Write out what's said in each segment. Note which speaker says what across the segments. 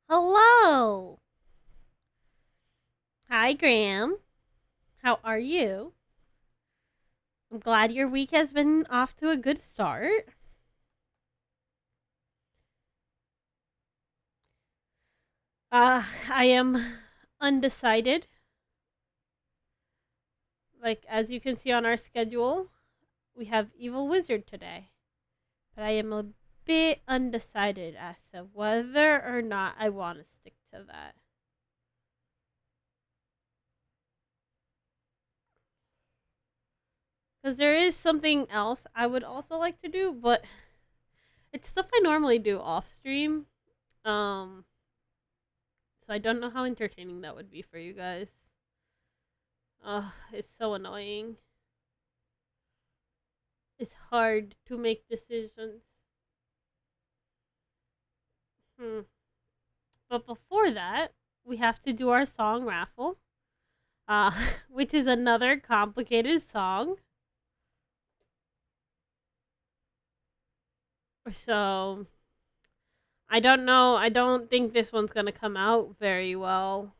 Speaker 1: Hello. Hi, Graham. How are you? I'm glad your week has been off to a good start. I am undecided. Like, as you can see on our schedule, we have Evil Wizard today. But I am a bit undecided as to whether or not I want to stick to that. Because there is something else I would also like to do, but it's stuff I normally do off stream. Um, so I don't know how entertaining that would be for you guys. Ugh, it's so annoying. It's hard to make decisions. Hmm. But before that, we have to do our song raffle, uh, which is another complicated song. So I don't know. I don't think this one's gonna come out very well.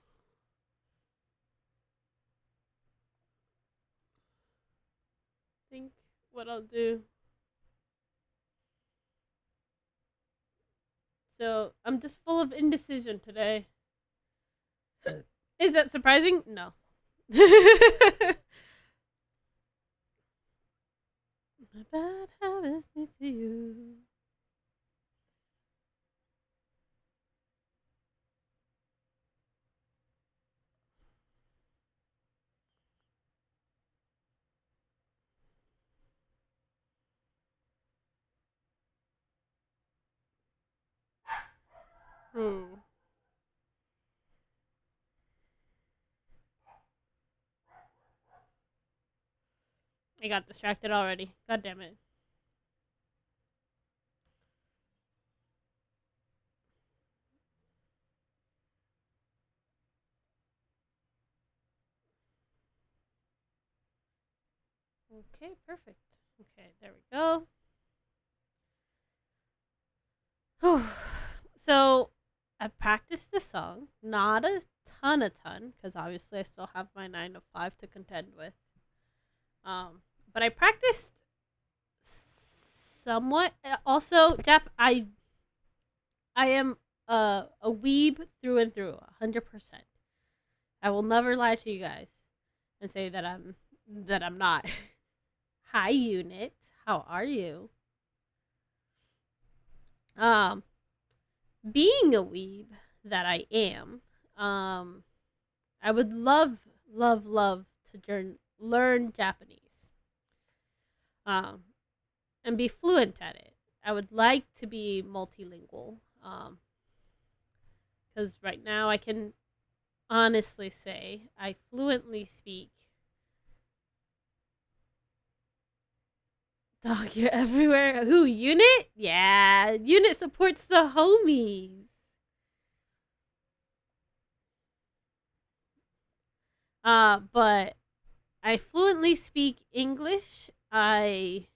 Speaker 1: I think what I'll do. So I'm just full of indecision today. Is that surprising? No. My bad habits lead to you. Hmm. I got distracted already. God damn it. Okay, perfect. Okay, there we go. Whew. So I practiced the song, not a ton, because obviously I still have my 9 to 5 to contend with. Um, but I practiced somewhat. Also, Jap, I am a weeb through and through, 100%. I will never lie to you guys and say that I'm not. Hi, unit. How are you? Um, being a weeb that I am, um, I would love to learn Japanese, um, and be fluent at it. I would like to be multilingual, because right now I can honestly say I fluently speak. Dog, you're everywhere. Who, Unit? Yeah, Unit supports the homies. But I fluently speak English. I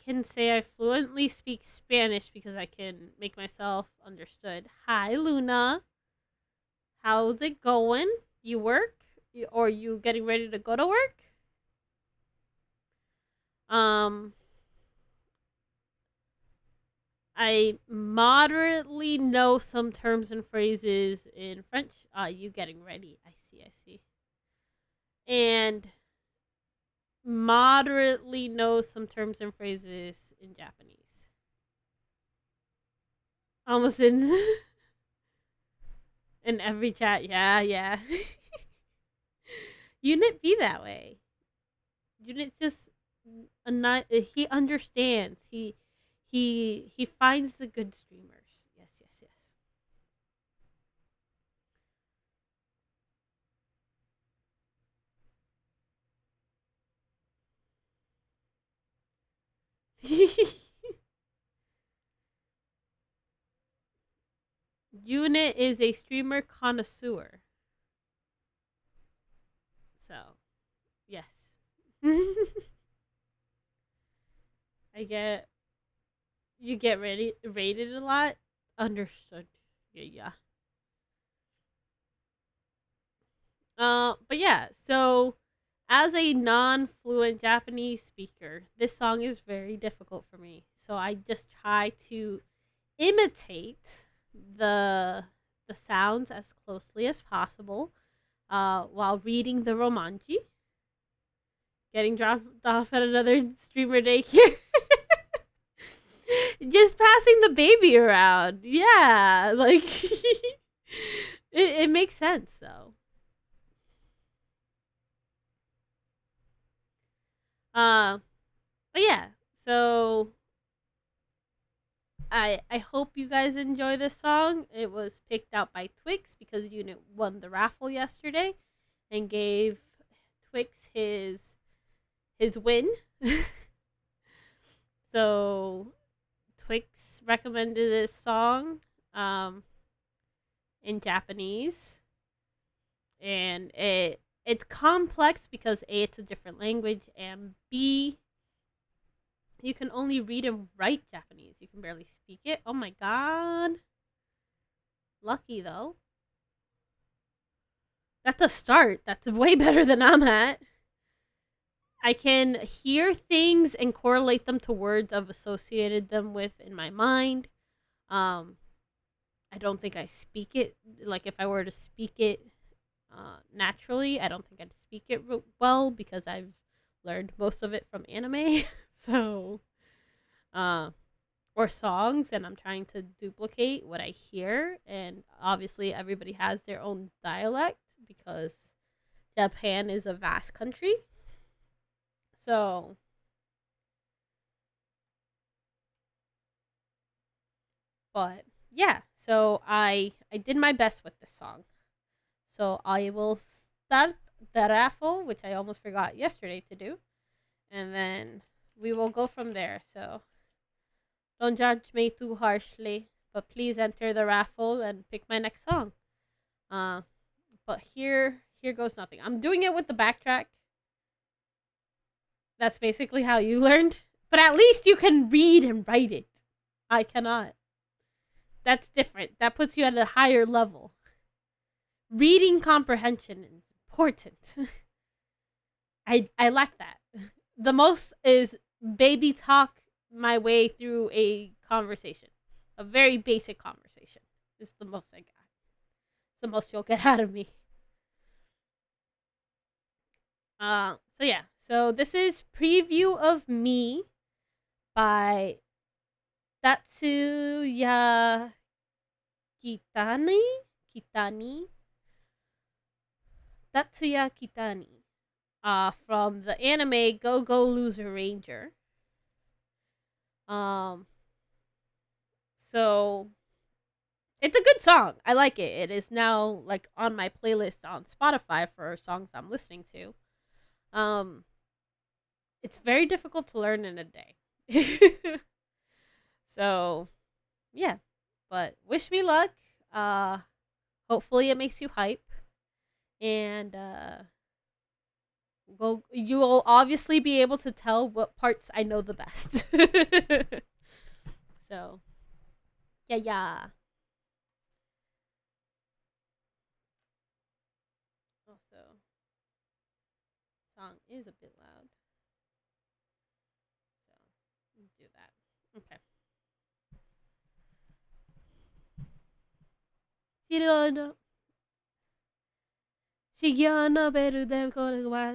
Speaker 1: can say I fluently speak Spanish because I can make myself understood. Hi, Luna. How's it going? You work? Or you getting ready to go to work? Um, I moderately know some terms and phrases in French. You getting ready? I see. I see. And moderately know some terms and phrases in Japanese. Almost in every chat. Yeah, yeah. Unit be that way. Unit just not he understands. He finds the good streamers. Yes, yes, yes. Unit is a streamer connoisseur. So, yes. I get you get rated a lot. Understood. Yeah, yeah. But yeah, so as a non-fluent Japanese speaker, this song is very difficult for me. So I just try to imitate the the sounds as closely as possible while reading the romanji, getting dropped off at another streamer daycare. Just passing the baby around. Yeah, like it makes sense though. Uh, but yeah, so I hope you guys enjoy this song. It was picked out by Twix because Unit won the raffle yesterday and gave Twix his win. So Twix recommended this song um in Japanese, and it's complex because A, it's a different language, and B, you can only read and write Japanese. You can barely speak it. Oh my god. Lucky though. That's a start. That's way better than I'm at. I can hear things and correlate them to words I've associated them with in my mind. Um, I don't think I speak it. Like, if I were to speak it naturally, I don't think I'd speak it well because I've learned most of it from anime. So, uh, or songs, and I'm trying to duplicate what I hear. And obviously, everybody has their own dialect because Japan is a vast country. So, but yeah, so I did my best with this song. So I will start the raffle, which I almost forgot yesterday to do, and then we will go from there. So don't judge me too harshly, but please enter the raffle and pick my next song. Uh, but here goes nothing. I'm doing it with the backtrack. That's basically how you learned. But at least you can read and write it. I cannot. That's different. That puts you at a higher level. Reading comprehension is important. I lack that. The most is baby talk my way through a conversation. A very basic conversation is the most I got. It's the most you'll get out of me. So yeah. So this is Preview of Me by Tatsuya Kitani. Kitani. Tatsuya Kitani. From the anime Go Go Loser Ranger. Um, so it's a good song. I like it. It is now like on my playlist on Spotify for songs I'm listening to. Um, it's very difficult to learn in a day. So, yeah. But wish me luck. Uh, hopefully it makes you hype, and you will obviously be able to tell what parts I know the best. So, yeah, yeah. Also, song is a bit loud, so do that. Okay. 修行のベルでこれは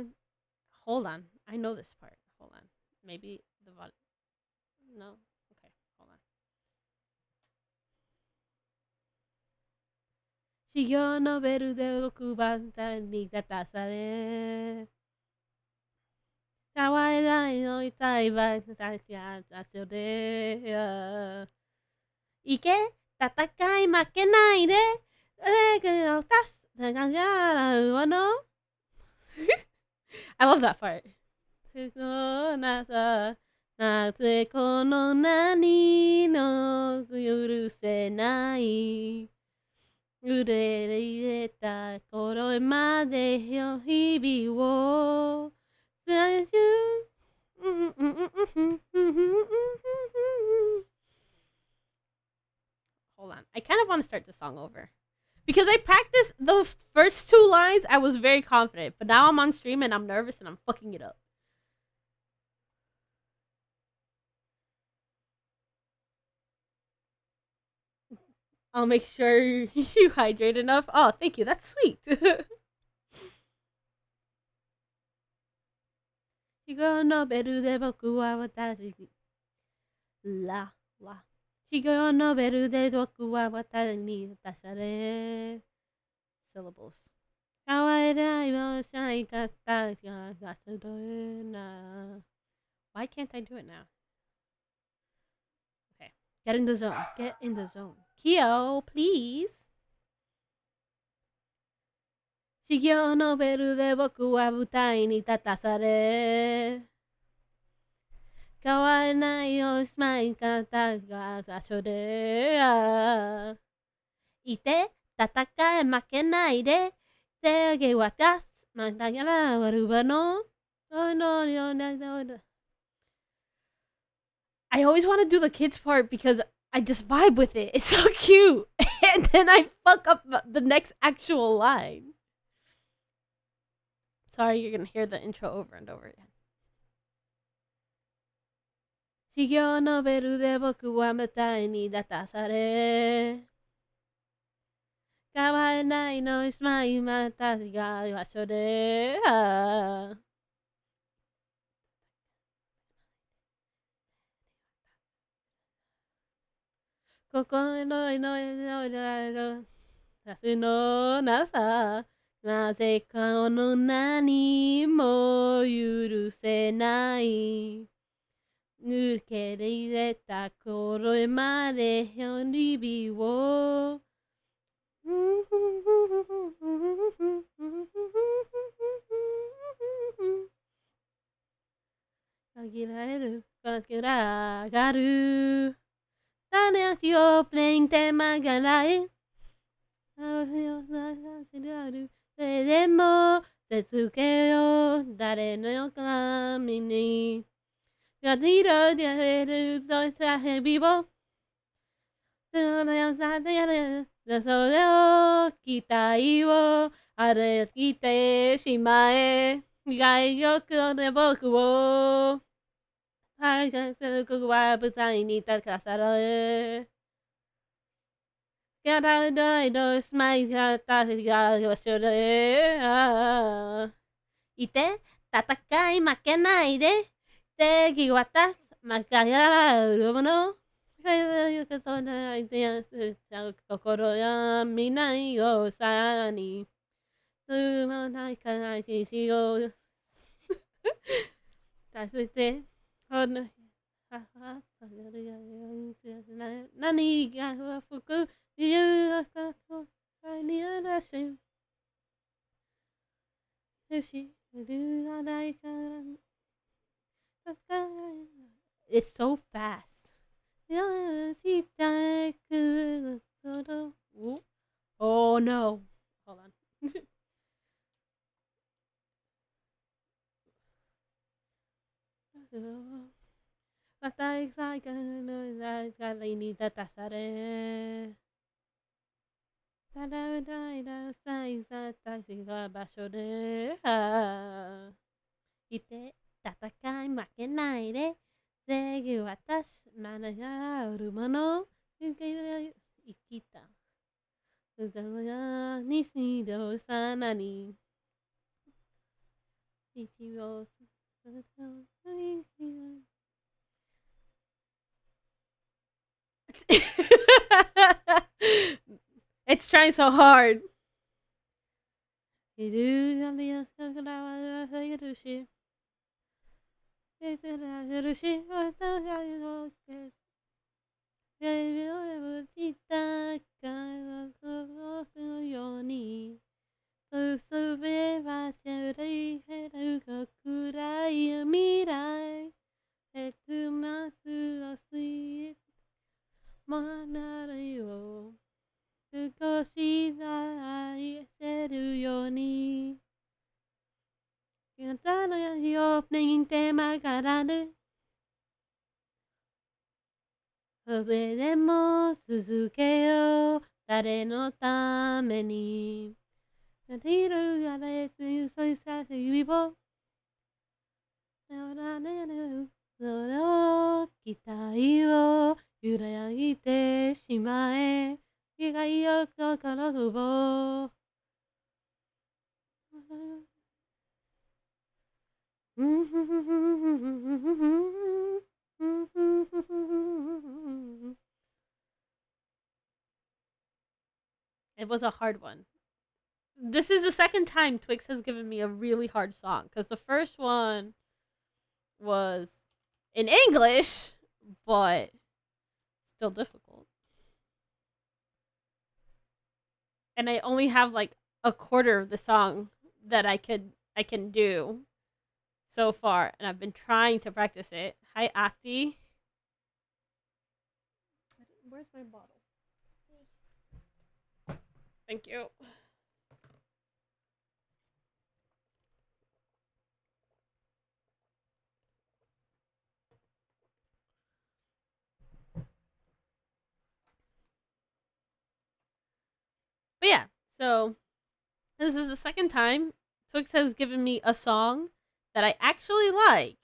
Speaker 1: Hold on. I know this part. Hold on. Maybe the volume. No? Okay. Hold on. 修行のベルで6番隊に立たされ、たわいないの痛い場所で、行け、戦い負けないで、I love that part. なぜこの何の許せない腕入れた頃までよ日々を最終 Hold on. I kind of want to start the song over. Because I practiced the first two lines, I was very confident. But now I'm on stream and I'm nervous and I'm fucking it up. I'll make sure you hydrate enough. Oh, thank you. That's sweet. Chigo no beru de boku wa watashi la la. Chigo no beru de boku wa watashi ni tasare. Syllables. Why can't I do it now? Okay. Get in the zone. Get in the zone. Kyo, please. Shigyo no beru de boku wa butai ni tatasare. Kawanai o smai kata ga gasho de. Ite tatakae makenai de. Te watas matagara waruba no. Oh no, no. I always want to do the kids part because I just vibe with it. It's so cute. And then I fuck up the next actual line. Sorry, you're going to hear the intro over and over again. Shigyo no beru de boku wa matai ni datasare. Kawanai no ismai mata ga washo de. Koko no Nasu no nasa. なぜかの何も許せない。抜け入れた頃まで日々を。限られる、かけらがる。種足をプレインテーマがない。それでも手つけよう誰の髪にやりろでやれるとした日々をそれをさてやるそれを期待をあれ聞いてしまえ外国で僕を愛するここは舞台に立たされやらないのスマイルがたちがよしょれいて戦い負けないで敵渡す負けやらうるもの心や見ないよさにすまないかないしよう助けてほんの何が服You got so funny and I see. It's so fast. Oh no. Hold on.いて戦い負けないで正義私まだがおるもの生きたうざまやにしどさなに一応It's trying so hard. Manare 少し愛せるようにあなたの日をプレインテーマからるそれでも続けよう誰のためにやっているやれてそういうさせ指をその期待を揺らぎてしまえ意外よ心をIt was a hard one. This is the second time Twix has given me a really hard song because the first one was in English, but still difficult. And I only have like a quarter of the song that I can do so far, and I've been trying to practice it. Hi, Acti. Where's my bottle? Thank you. But yeah, so this is the second time Twix has given me a song that I actually like,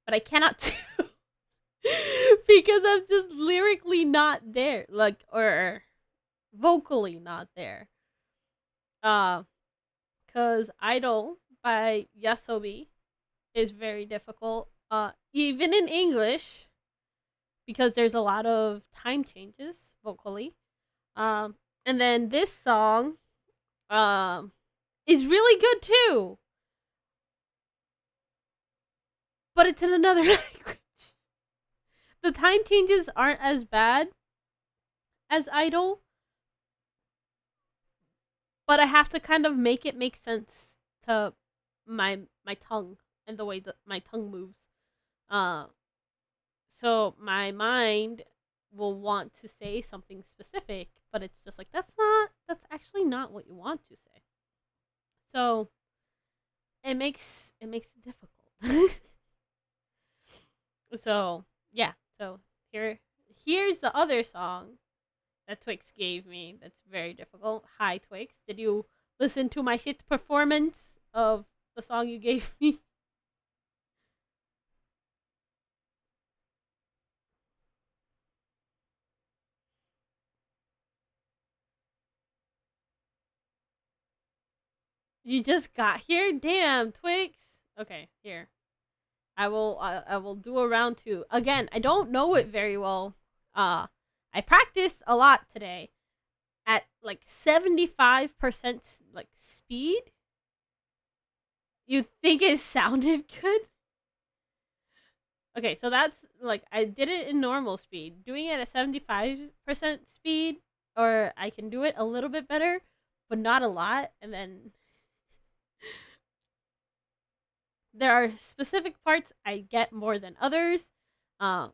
Speaker 1: but I cannot do because I'm just lyrically not there, like or vocally not there. Cause Idol by Yasobi is very difficult. Even in English, because there's a lot of time changes vocally. And then this song, is really good too, but it's in another language. The time changes aren't as bad as Idol, but I have to kind of make it make sense to my tongue and the way that my tongue moves. Uh, so my mind will want to say something specific, but it's just like that's actually not what you want to say. So it makes it difficult. So yeah, so here's the other song that Twix gave me that's very difficult. Hi Twix, did you listen to my shit performance of the song you gave me? You just got here? Damn, Twix. Okay, here. I will do a round two. Again, I don't know it very well. I practiced a lot today at like 75% like speed. You think it sounded good? Okay, so that's like I did it in normal speed. Doing it at 75% speed or I can do it a little bit better, but not a lot and then there are specific parts I get more than others. Um,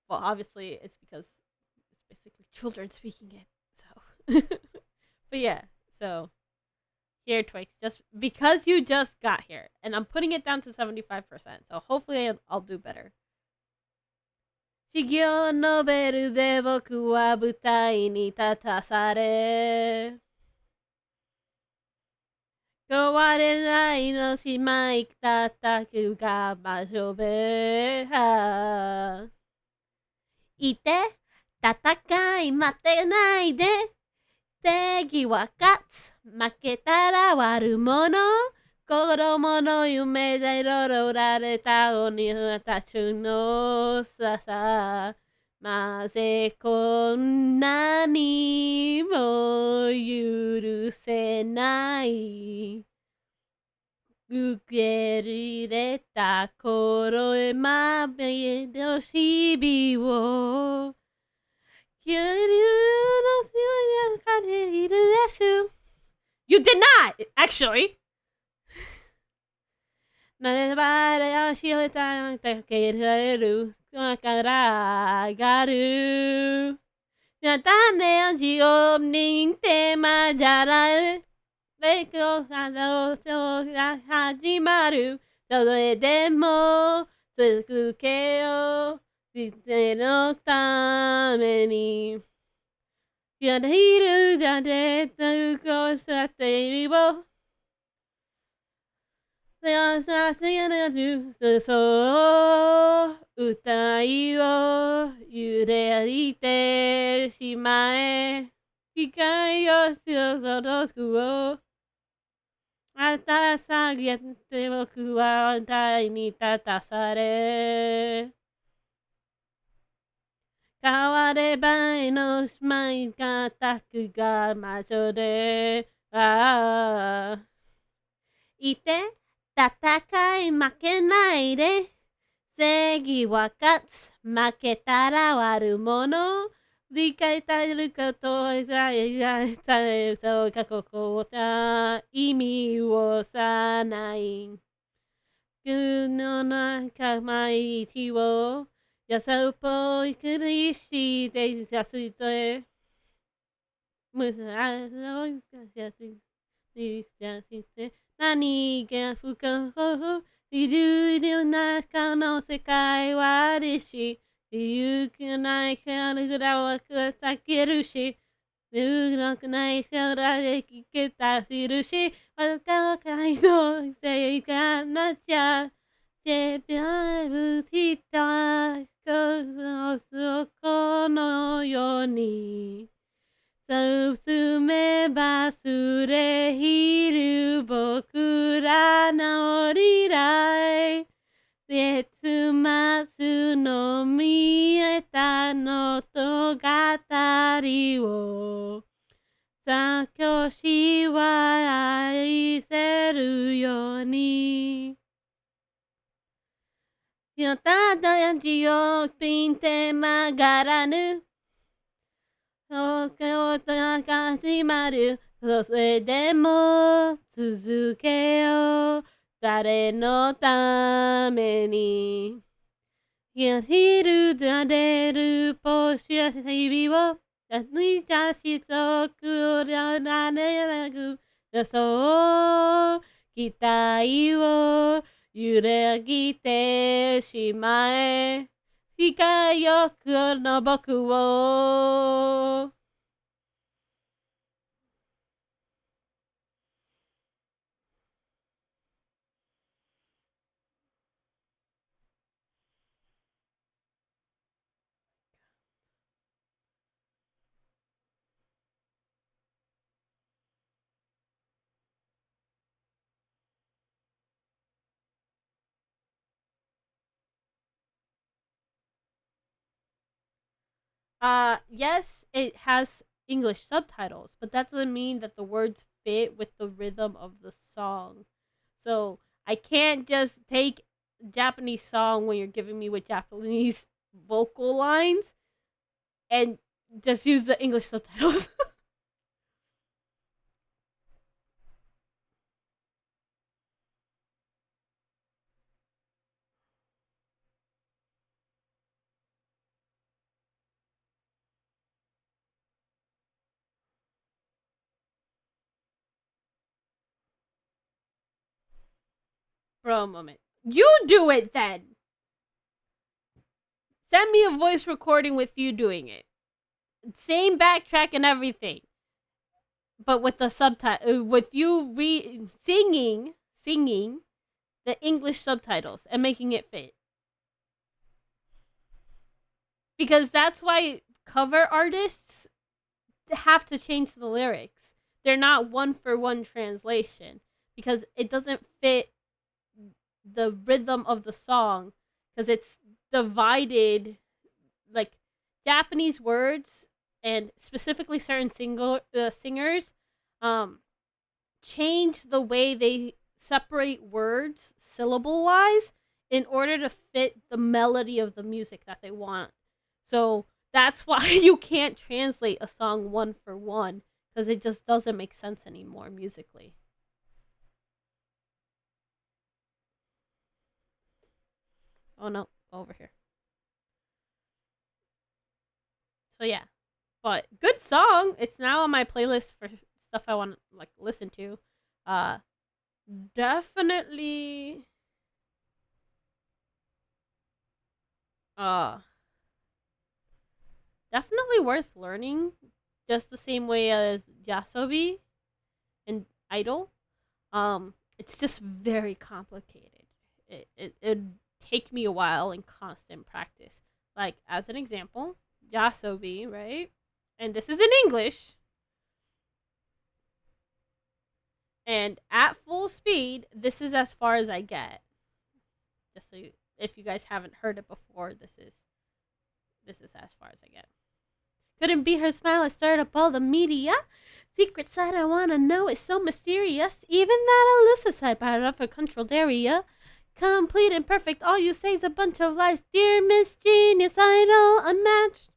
Speaker 1: well, obviously it's because it's basically children speaking it. So, but yeah. So here, Twix, just because you just got here, and I'm putting it down to 75%. So hopefully I'll do better. 修行のベルで僕は舞台に立たされ壊れないのしまい叩くが場所べいて戦い待てないで敵は勝つ負けたら悪者子供の夢で彩られた鬼たちのささなぜこんなにも許せない受け入れた頃へまべの日々をYou did not, actually. なればれ足をたけれるから上がる。なたね地をにてまじゃらう。でこが始まる。それでも続けよう。でのためにやっているだけとこさっていをさせやなるそう歌いをゆでりてしまえ機械をそろくをあたさげて僕は台に立たされ変わればいのしまいがたくが魔女でいて戦い負けないで正義は勝つ負けたら悪者理解されることをさえそうかここは意味をさない世の中毎日を野草っぽい苦しいでさすとえむずあのやすいさして何が不幸いるの中の世界はあるしゆくないからぐらは避けるしゆくないからで聞けたするし若いのせいかなっちゃ手ぶきたこのように進めばすれひる僕らの未来月末の見えたのと語りをさ教師は愛せるようにやただやじをピンて曲がらぬ東京と始まるそれでも続けよう誰のためにやひるだれるぽしや日々をやついたしそくらなれなくそう期待を揺らぎてしまえ控よくの僕をyes, it has English subtitles, but that doesn't mean that the words fit with the rhythm of the song. So I can't just take Japanese song when you're giving me with Japanese vocal lines and just use the English subtitles. For a moment. You do it then. Send me a voice recording with you doing it. Same backtrack and everything. But with the subtitle, with you singing the English subtitles and making it fit. Because that's why cover artists have to change the lyrics. They're not one for one translation because it doesn't fit the rhythm of the song because it's divided like Japanese words and specifically certain singers change the way they separate words syllable wise in order to fit the melody of the music that they want. So that's why you can't translate a song one for one because it just doesn't make sense anymore musically. Oh no, over here. So yeah, but good song. It's now on my playlist for stuff I want to like listen to. Uh, definitely. Uh, Definitely worth learning, just the same way as Yasobi and Idol. It's just very complicated. It'd take me a while and constant practice. Like, as an example, Yasobi, right? And this is in English. And at full speed, this is as far as I get. Just so you, if you guys haven't heard it before, this is as far as I get. Couldn't be her smile, I stirred up all the media. Secret side I wanna know is so mysterious. Even that elusive side part of her controlled area. Complete and perfect, all you say's a bunch of lies. Dear Miss Genius Idol, unmatched.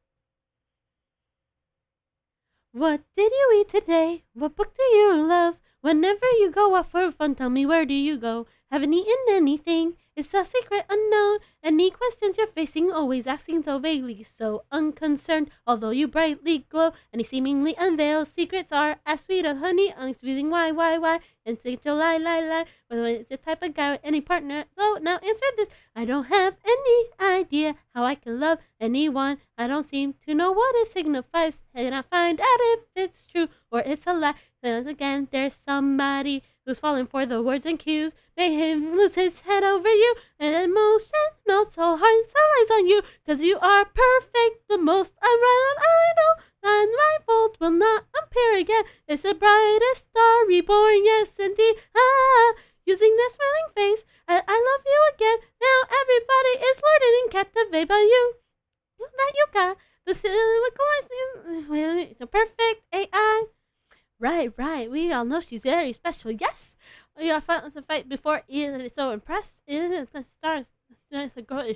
Speaker 1: What did you eat today? What book do you love? Whenever you go off for fun, tell me where do you go? Haven't eaten anything. It's a secret unknown. Any questions you're facing, always asking so vaguely, so unconcerned. Although you brightly glow, any seemingly unveiled secrets are as sweet as honey, unsqueezing why, and say to lie. Whether it's the type of guy with any partner. So now answer this. I don't have any idea how I can love anyone. I don't seem to know what it signifies. And I find out if it's true or it's a lie. Then again, there's somebody who's falling for the words and cues. Make him lose his head over you. And emotion melts all hearts and eyes on you. Cause you are perfect, the most unrivaled idol. Unrivaled will not appear again. It's the brightest star reborn, yes indeed. Using this smiling face, I love you again. Now everybody is lorded and captivated by you. That you got the silver the perfect AI. Right. We all know she's very special. Yes, we are fighting to fight before Ian is so impressed. Ian stars.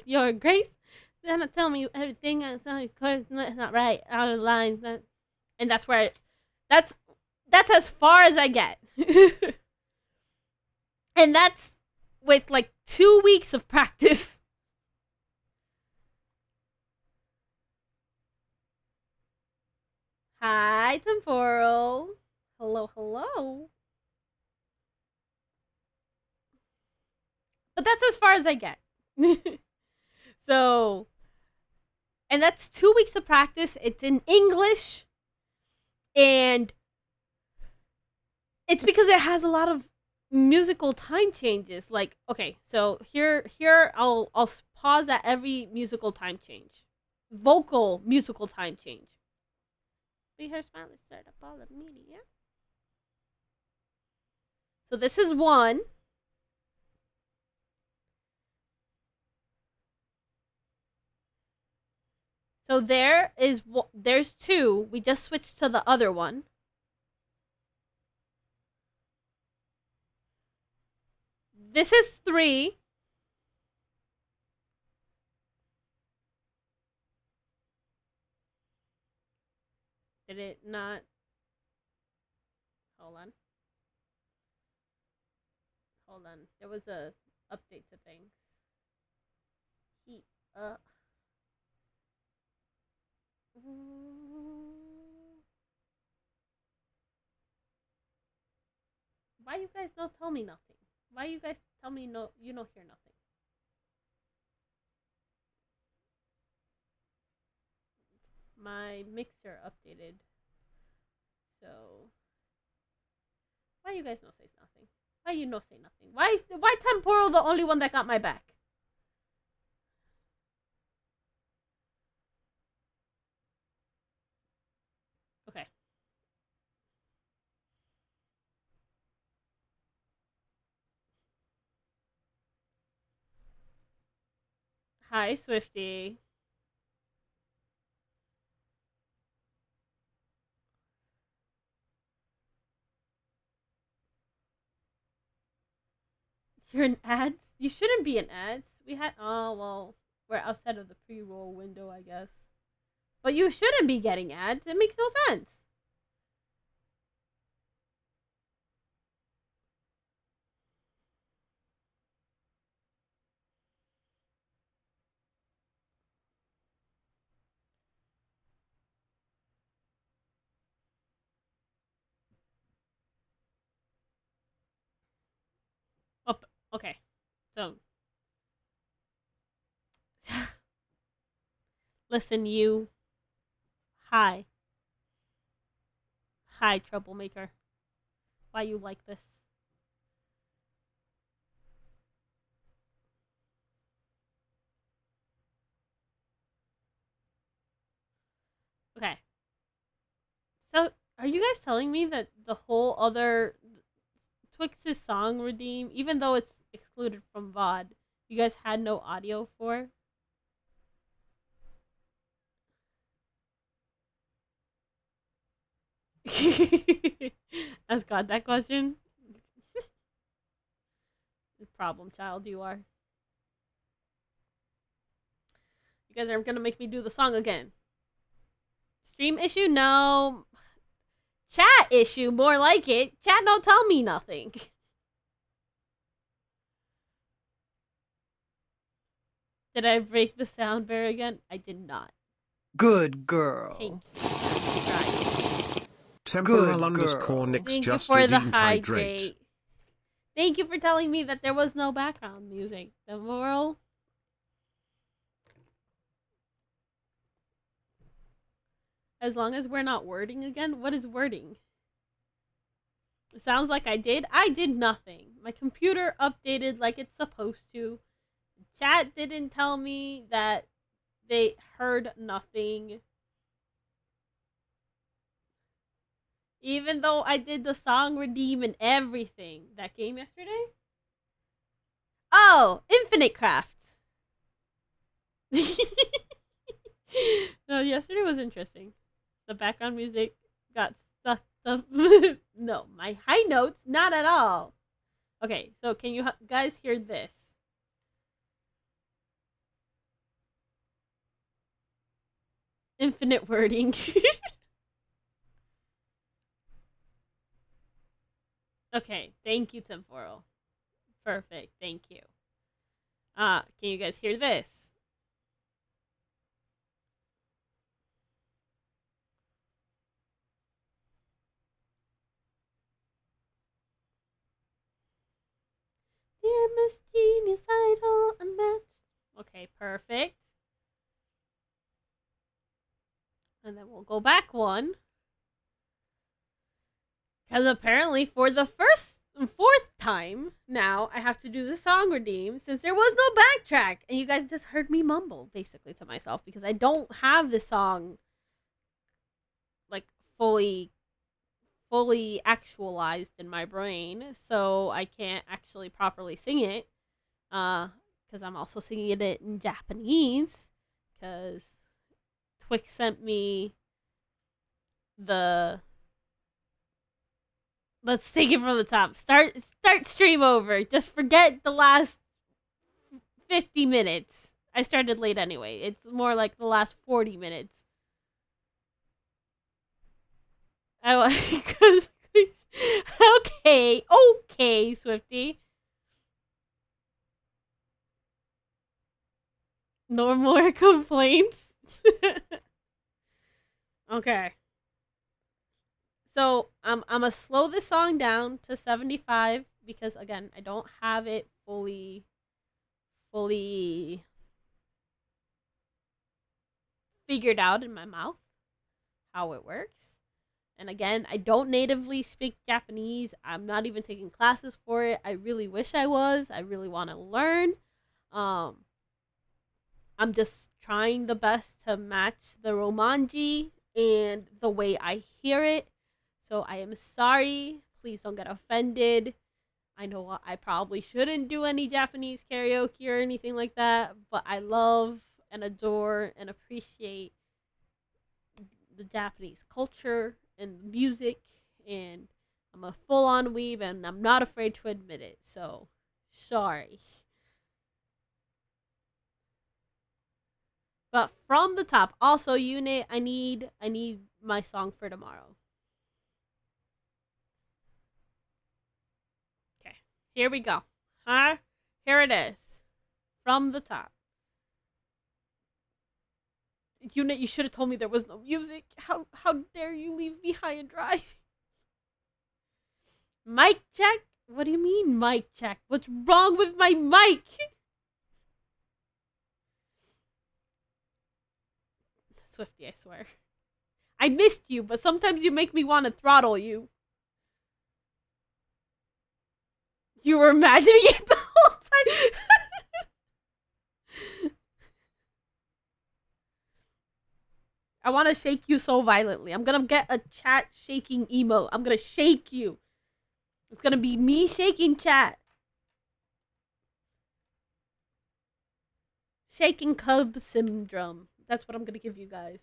Speaker 1: Your grace. Then tell me everything. It's not right. Out of line. And that's where. That's as far as I get. And that's with like 2 weeks of practice. Hi, Temporal. Hello. But that's as far as I get. So, and that's 2 weeks of practice. It's in English, and it's because it has a lot of musical time changes. Like, okay, so here I'll pause at every musical time change, vocal musical time change. We heard smile start up all of media. So this is one. So there's two. We just switched to the other one. This is three. Did it not? Hold on. There was a update to things. Heat up. Why you guys don't tell me nothing? Why you guys tell me no? You don't hear nothing. My mixer updated. So why you guys no say nothing? Why you no say nothing? Why Temporal the only one that got my back? Okay. Hi, Swifty. You're in ads? You shouldn't be in ads. We're outside of the pre-roll window, I guess. But you shouldn't be getting ads. It makes no sense. Oh, okay. So listen, you. Hi. Hi, troublemaker. Why you like this? Okay. So, are you guys telling me that the whole other Twix's song Redeem, even though it's excluded from VOD, you guys had no audio for? Ask God that question. Problem child, you are. You guys are gonna make me do the song again. Stream issue? No. Chat issue? More like it. Chat don't tell me nothing. Did I break the sound barrier again? I did not.
Speaker 2: Good girl.
Speaker 1: Thank you.
Speaker 3: Temporal underscore Nix
Speaker 1: Thank you
Speaker 3: just
Speaker 1: for the
Speaker 3: redeemed
Speaker 1: hydrate. Thank you for telling me that there was no background music. The moral. As long as we're not wording again. What is wording? It sounds like I did. I did nothing. My computer updated like it's supposed to. Chat didn't tell me that they heard nothing. Even though I did the song redeem and everything. That game yesterday? Oh, Infinite Craft. No, yesterday was interesting. The background music got stuck. No, my high notes, not at all. Okay, so can you guys hear this? Infinite wording. Okay, thank you, Temporal. Perfect, thank you. Can you guys hear this? Dear Miss Genius Idol Unmatched. Okay, perfect. And then we'll go back one. Because apparently for the fourth time now, I have to do the song redeem since there was no backtrack. And you guys just heard me mumble basically to myself because I don't have the song like fully actualized in my brain. So I can't actually properly sing it. Because I'm also singing it in Japanese. Because Twix sent me the let's take it from the top. Start stream over. Just forget the last 50 minutes. I started late anyway. It's more like the last 40 minutes. Okay, Swifty. No more complaints. Okay. So I'm gonna slow this song down to 75 because again I don't have it fully figured out in my mouth how it works. And again, I don't natively speak Japanese. I'm not even taking classes for it. I really wish I was. I really want to learn. I'm just trying the best to match the romanji and the way I hear it. So I am sorry. Please don't get offended. I know I probably shouldn't do any Japanese karaoke or anything like that, but I love and adore and appreciate the Japanese culture and music, and I'm a full-on weeb, and I'm not afraid to admit it. So, sorry. But from the top, also unit, I need my song for tomorrow. Okay, here we go. Huh? Here it is. From the top. Unit, you should have told me there was no music. How dare you leave me high and dry? Mic check? What do you mean mic check? What's wrong with my mic? Swifty, I swear. I missed you, but sometimes you make me want to throttle you. You were imagining it the whole time. I want to shake you so violently. I'm gonna get a chat shaking emote. I'm gonna shake you. It's gonna be me shaking chat. Shaking cub syndrome. That's what I'm gonna give you guys.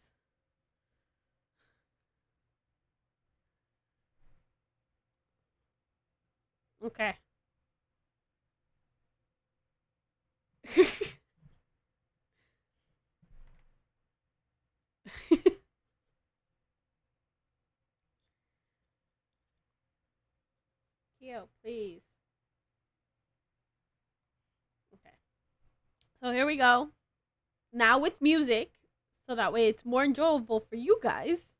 Speaker 1: Okay. Yo, please. Okay. So here we go. Now with music, so that way it's more enjoyable for you guys.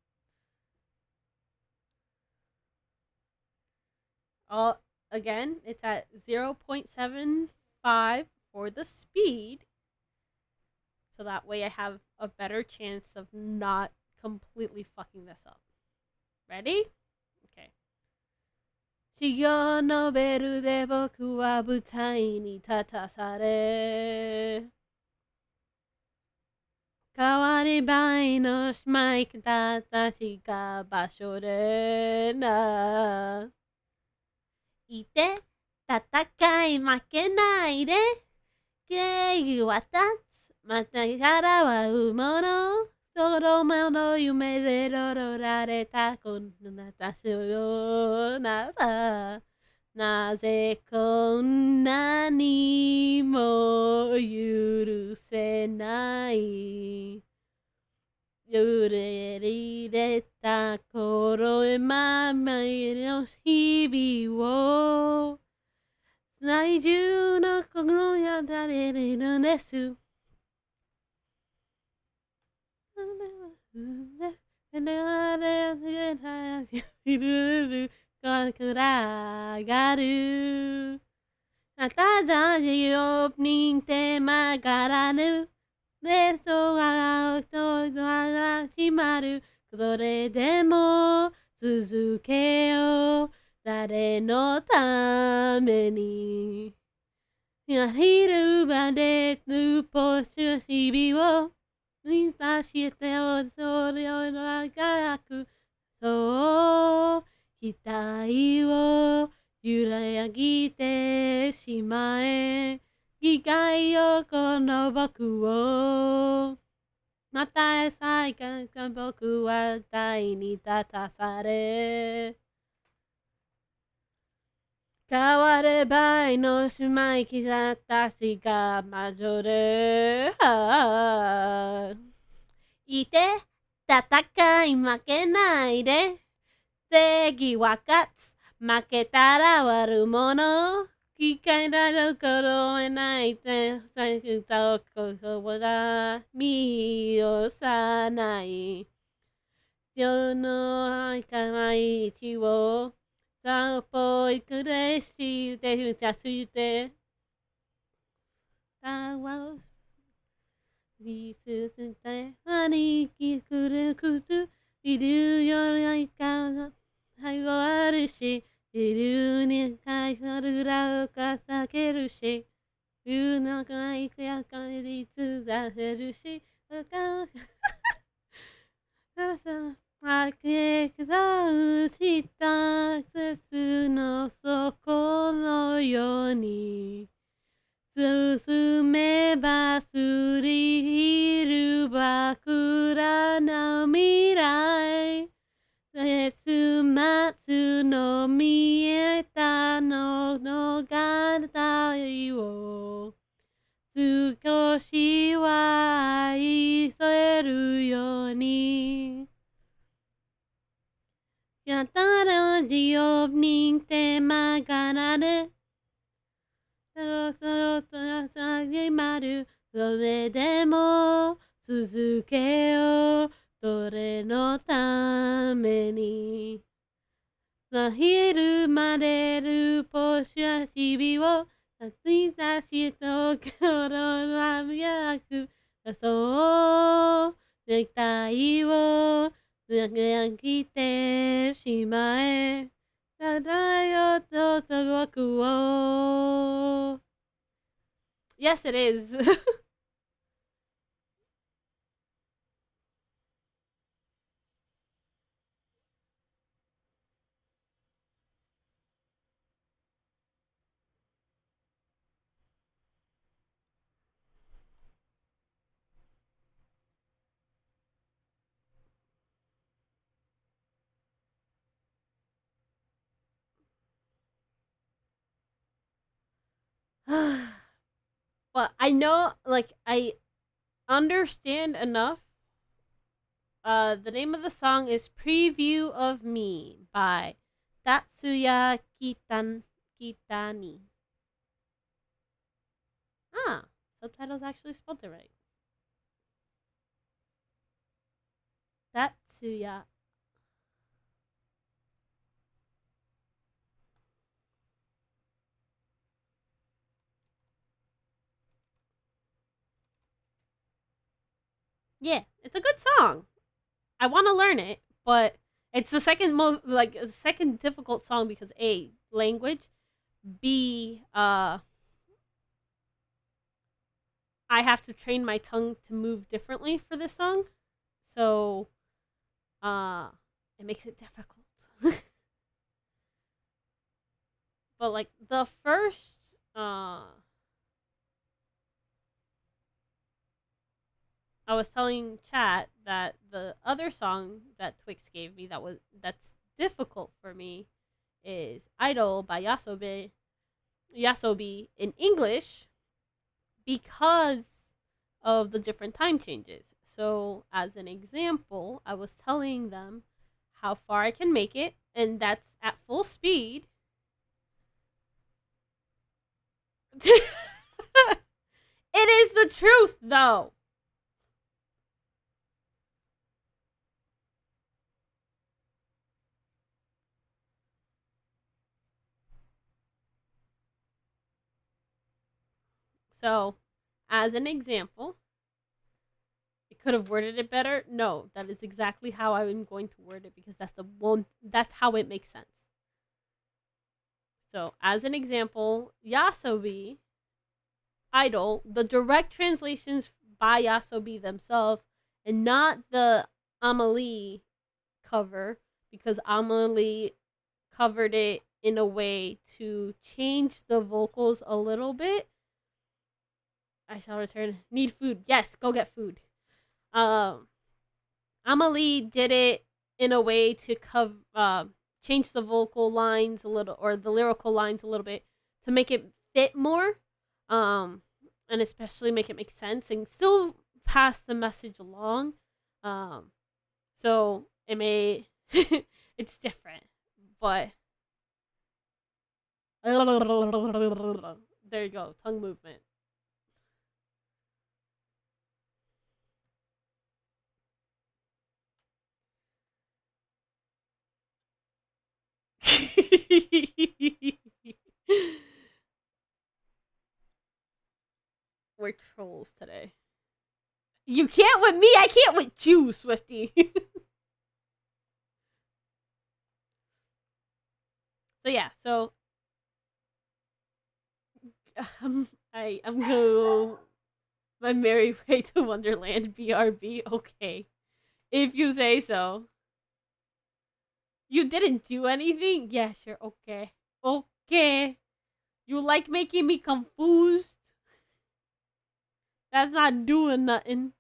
Speaker 1: Again, it's at 0.75 for the speed. So that way I have a better chance of not completely fucking this up. Ready? Okay. 修行のベルで僕は舞台に立たされ変わり映えのしまい方確か場所でないて戦い負けないで敬意は立つまた腹はうものそのまの夢で彩られたこの私のようなさなぜこんなにも許せない揺れ入れた頃へままの日々を内中の心やだれるんですくらがるあただじよにてまがらぬでそがとが閉まるそれでも続けよう誰のために昼までぬぽし日々を満たしておそれを長くそう期待を揺らぎてしまえ機会よこの僕をまた再会か僕は台に立たされ変わればいのしまいきざったしが魔女でいて戦い負けないで正義は勝つ負けたら悪者機械だところへないて最初とここだ見よさない世のかわいいを散歩行くでしてさしてたわりすて何きくるくといるよりか最後あるしいるに返さるらをかさけるし言うのかないくやかりつだせるし明けがうした季節の底のように進めばすりひるばくらな未来結末の見えたのがたを少しは愛せるようにやたらじよにてまがられそうそうと始まるそれでも続けようどれのために昼までるぽしゃ日々を立ち出しと心はやくそうネクタイを Kite shimae. Tadayo to togoku wo. Yes, it is. But I know, like, I understand enough. The name of the song is "Preview of Me" by Tatsuya Kitani. Ah, subtitles actually spelled it right. Tatsuya. Yeah, it's a good song. I want to learn it, but it's the second difficult song because A, language, B, I have to train my tongue to move differently for this song. So, it makes it difficult. But like the first I was telling chat that the other song that Twix gave me that's difficult for me is Idol by Yasobi in English because of the different time changes. So, as an example, I was telling them how far I can make it, and that's at full speed. It is the truth, though. So, as an example, it could have worded it better. No, that is exactly how I'm going to word it because that's how it makes sense. So, as an example, Yasobi, Idol, the direct translations by Yasobi themselves and not the Amelie cover because Amelie covered it in a way to change the vocals a little bit. I shall return. Need food. Yes, go get food. Amelie did it in a way to change the vocal lines a little or the lyrical lines a little bit to make it fit more, and especially make it make sense and still pass the message along. So it may it's different, but there you go, tongue movement. We're trolls today. You can't with me, I can't with you, Swifty. So yeah, so I'm go my merry way to Wonderland. BRB. Okay, if you say so. You didn't do anything. Yeah, sure. Okay. Okay. You like making me confused. That's not doing nothing.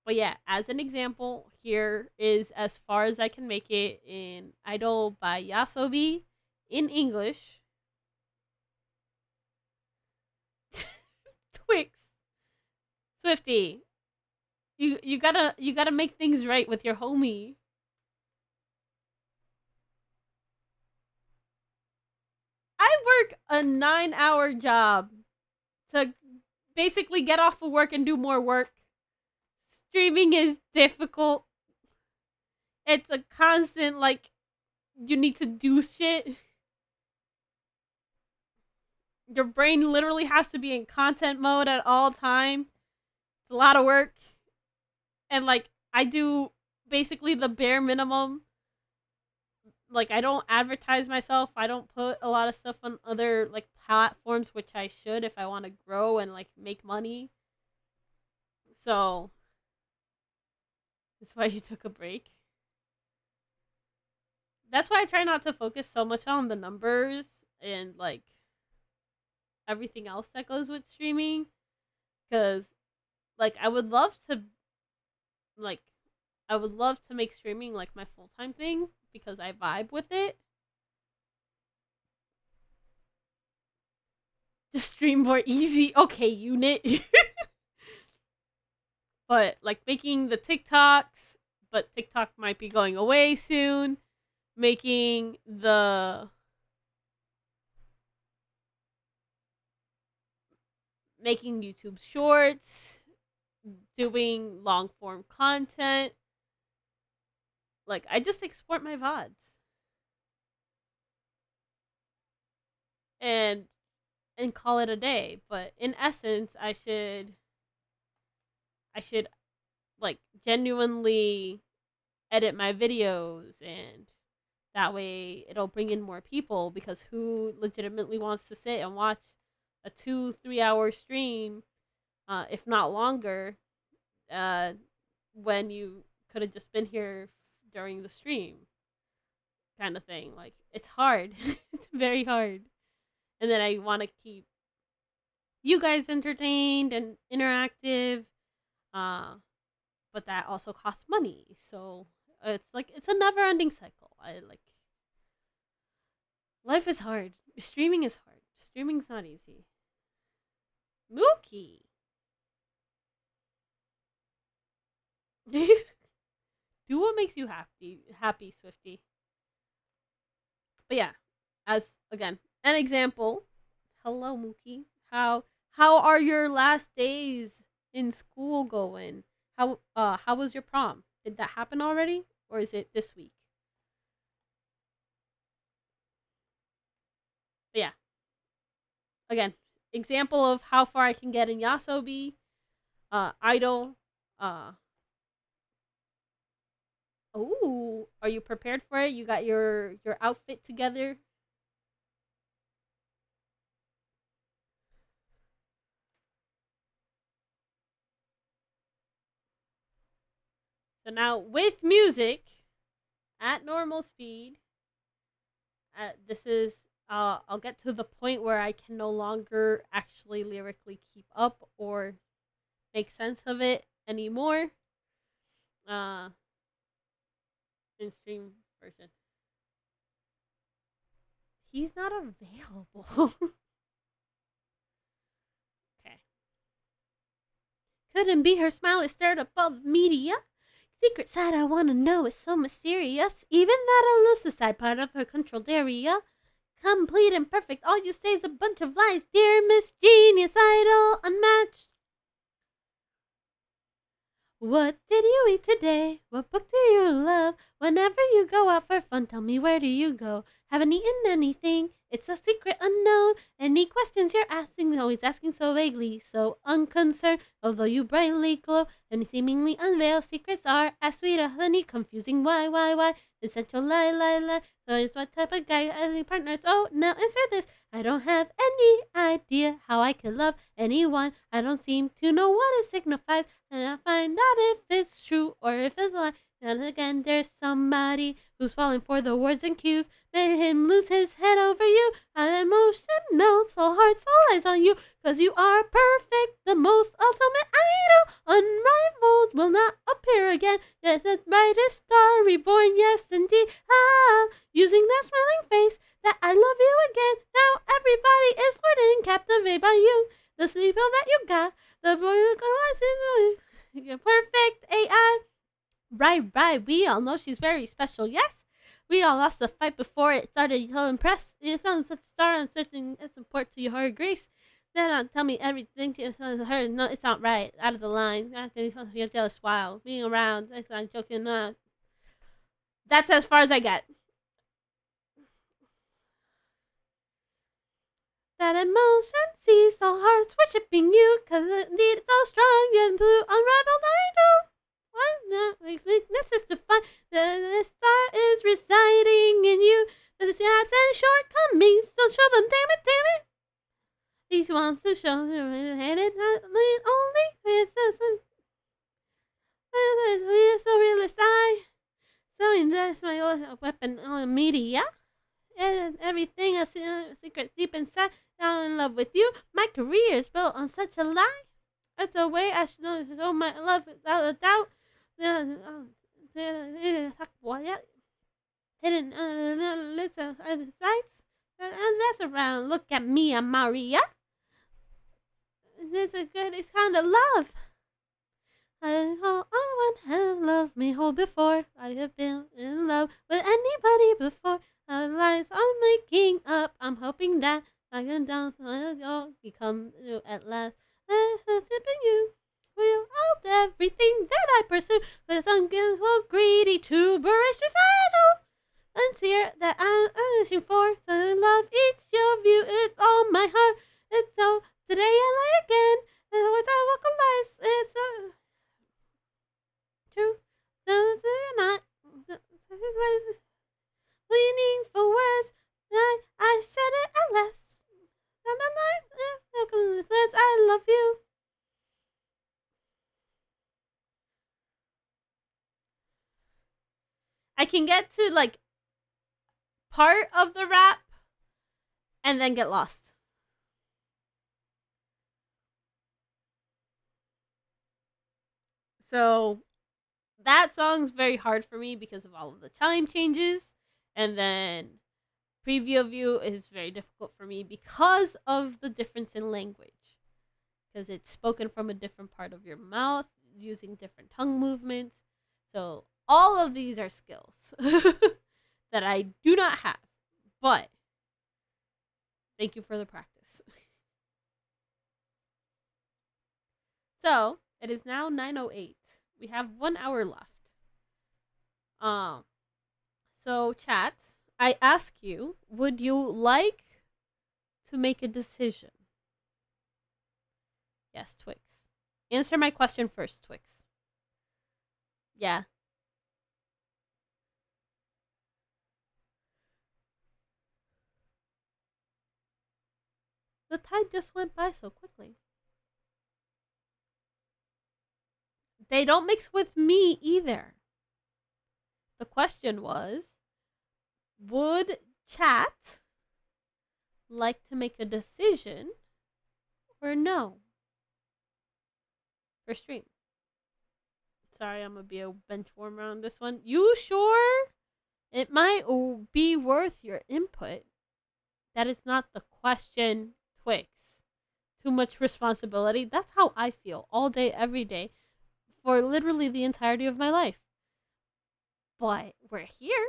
Speaker 1: But yeah, as an example, here is as far as I can make it in Idol by Yasobi in English. Twix. Swifty. You gotta make things right with your homie. I work a 9-hour job to basically get off of work and do more work. Streaming is difficult. It's a constant, like, you need to do shit. Your brain literally has to be in content mode at all time. It's a lot of work. And like I do basically the bare minimum. Like I don't advertise myself. I don't put a lot of stuff on other like platforms, which I should if I want to grow and like make money. So that's why you took a break. That's why I try not to focus so much on the numbers and like everything else that goes with streaming, because like like I would love to make streaming like my full-time thing because I vibe with it. Just stream more easy. Okay, unit. But like making the TikToks, but TikTok might be going away soon. Making YouTube shorts, doing long form content. Like I just export my VODs. And call it a day. But in essence, I should like genuinely edit my videos, and that way it'll bring in more people, because who legitimately wants to sit and watch a 2-3 hour stream, if not longer, when you could have just been here during the stream, kind of thing. Like it's hard. It's very hard. And then I want to keep you guys entertained and interactive, but that also costs money. So it's a never ending cycle. I like life is hard. Streaming is hard. Streaming's not easy. Mookie. Do what makes you happy, Swifty. But yeah, as again, an example. Hello, Mookie. How are your last days in school going? How was your prom? Did that happen already, or is it this week? But yeah. Again, example of how far I can get in Yasobi. Idol. Oh, are you prepared for it? You got your outfit together? So now with music at normal speed, this is I'll get to the point where I can no longer actually lyrically keep up or make sense of it anymore. In stream version, he's not available. Okay. Couldn't be her smile is stirred up all the media. Secret side I wanna know is so mysterious. Even that I lose the side part of her controlled area. Complete and perfect, all you say is a bunch of lies. Dear Miss Genius Idol, unmatched. What did you eat today? What book do you love? Whenever you go out for fun, tell me, where do you go? Haven't eaten anything, it's a secret unknown. Any questions you're asking, always asking so vaguely, so unconcerned. Although you brightly glow, and seemingly unveil secrets are as sweet as honey, confusing why, essential lie. So it's what type of guy any partners? Oh, now answer this. I don't have any idea how I could love anyone. I don't seem to know what it signifies, and I find out if it's true or if it's a lie. And again, there's somebody who's falling for the words and cues. Made him lose his head over you. An emotion melts, all hearts, all eyes on you. Cause you are perfect, the most ultimate idol. Unrivaled, will not appear again. Yes, the brightest star reborn, yes indeed. Using that smiling face, that I love you again. Now everybody is flirting and captivated by you. The sleep that you got, the boy you're perfect AI. Right. We all know she's very special, yes? We all lost the fight before it started. So impressed. You sound such a star and certain it's important to your her grace. Then tell me everything to her. No, it's not right. Out of the line. You're jealous while being around. It's not joking. That's as far as I get. That emotion sees all hearts worshipping you, cause indeed it's so strong and blue, unrivaled idol. Weakness is defined. The star is residing in you. The gaps and shortcomings. Don't show them, damn it, damn it. He wants to show them, and it not only is so realist. So that's my weapon on media. And everything a secret deep inside. Now in love with you. My career is built on such a lie. That's a way I should show my love without a doubt. Hidden little sights. And that's around. Look at me, I'm Maria. It's a good, it's kind of love. I want to love me whole before. I have been in love with anybody before. Lies I'm making up. I'm hoping that I can down become you at last. Sipping you will out everything that I pursue. But I'm so greedy, too voracious. I know. Sincere that I'm wishing for. So love each of you with all my heart. And so today I lie again. And with I vocalize, it's true. Not leaning for words. I said it at last. I love you. I can get to like part of the rap and then get lost. So that song's very hard for me because of all of the time changes. And then preview view is very difficult for me because of the difference in language. Because it's spoken from a different part of your mouth, using different tongue movements. So all of these are skills that I do not have. But thank you for the practice. So it is now 9:08. We have 1 hour left. So chat, I ask you, would you like to make a decision? Yes, Twix. Answer my question first, Twix. Yeah. The time just went by so quickly. They don't mix with me either. The question was, would chat like to make a decision or no for stream? Sorry, I'm going to be a bench warmer on this one. You sure? It might be worth your input. That is not the question, Twix. Too much responsibility. That's how I feel all day, every day, for literally the entirety of my life. But we're here.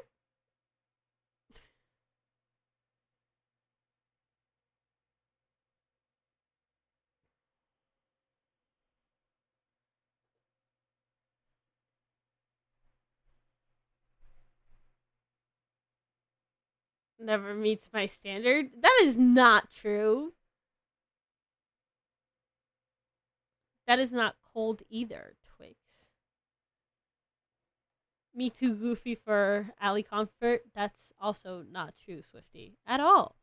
Speaker 1: Never meets my standard. That is not true. That is not cold either, Twix. Me too goofy for Ali Comfort. That's also not true, Swifty. At all.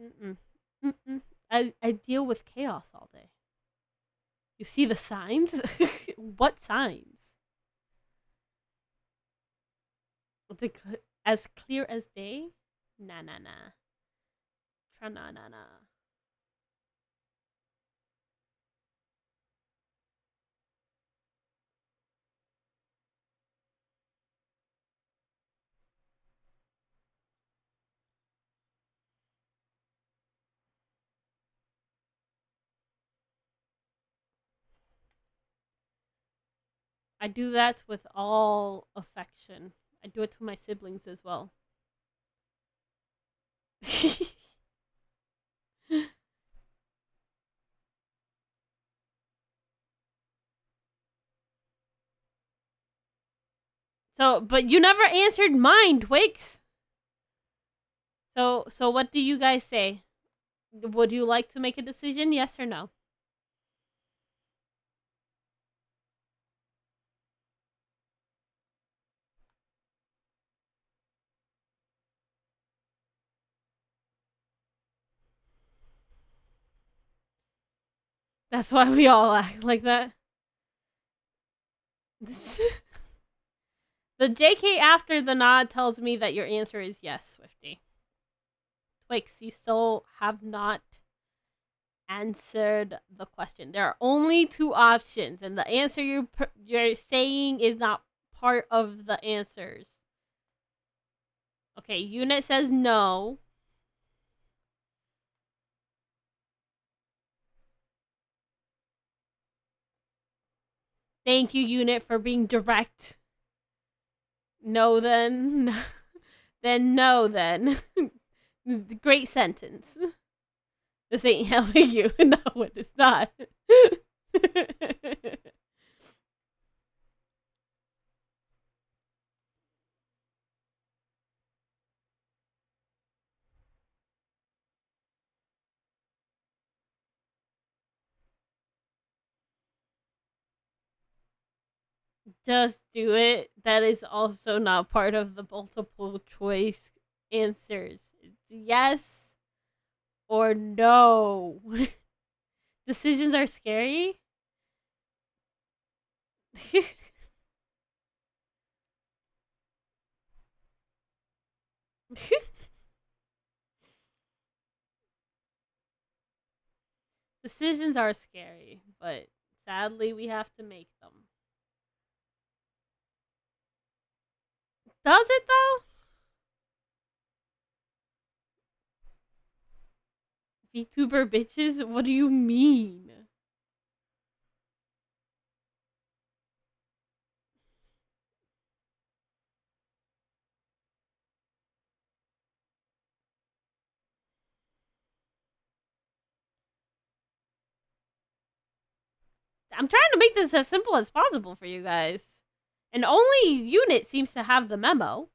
Speaker 1: Mm-mm. Mm-mm. I deal with chaos all day. You see the signs? What signs? As clear as day? Nah. Tra-na-na-na. I do that with all affection. I do it to my siblings as well. So, but you never answered mine, Twix. So what do you guys say? Would you like to make a decision? Yes or no? That's why we all act like that. The JK after the nod tells me that your answer is yes, Swifty. Twix, you still have not answered the question. There are only two options, and the answer you're saying is not part of the answers. Okay, Unit says no. Thank you, Unit, for being direct. No, then. Then no, then. Great sentence. This ain't helping you. No, it is not. Just do it. That is also not part of the multiple choice answers. It's yes or no. Decisions are scary. Decisions are scary, but sadly we have to make them. Does it though? VTuber bitches? What do you mean? I'm trying to make this as simple as possible for you guys. And only Unit seems to have the memo.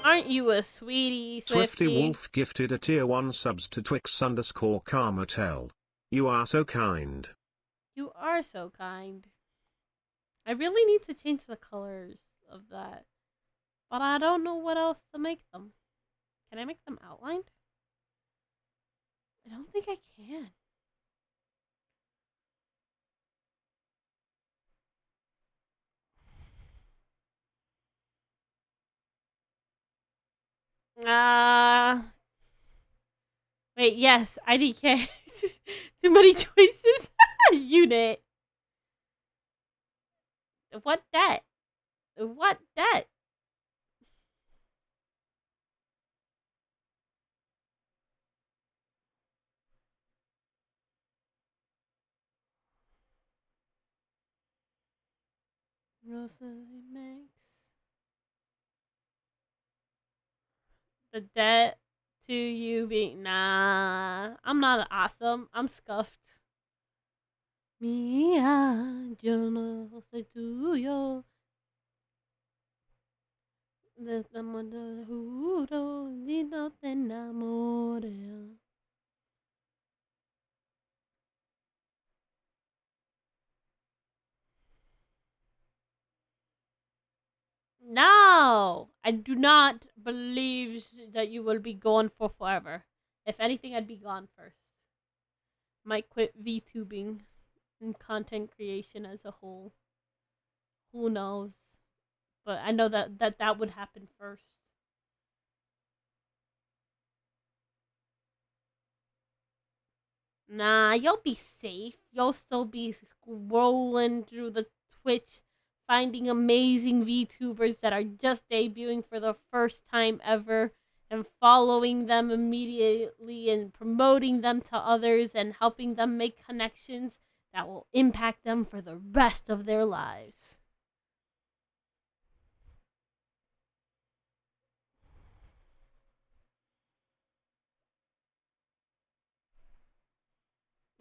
Speaker 1: Aren't you a sweetie, Swifty?
Speaker 3: Swifty Wolf gifted a tier 1 subs to Twix_Karmatel. You are so kind.
Speaker 1: You are so kind. I really need to change the colors of that. But I don't know what else to make them. Can I make them outlined? I don't think I can. Wait, yes, IDK. Too many choices? Unit. What debt? What debt? Rosalie Max. The debt to you being nah. I'm not awesome. I'm scuffed. Mía, yo no soy tuyo. De amor te juro, y no te enamores. No, I do not believe that you will be gone for forever. If anything, I'd be gone first. Might quit VTubing and content creation as a whole. Who knows? But I know that would happen first. Nah, you'll be safe. You'll still be scrolling through the Twitch, finding amazing VTubers that are just debuting for the first time ever, and following them immediately and promoting them to others and helping them make connections that will impact them for the rest of their lives.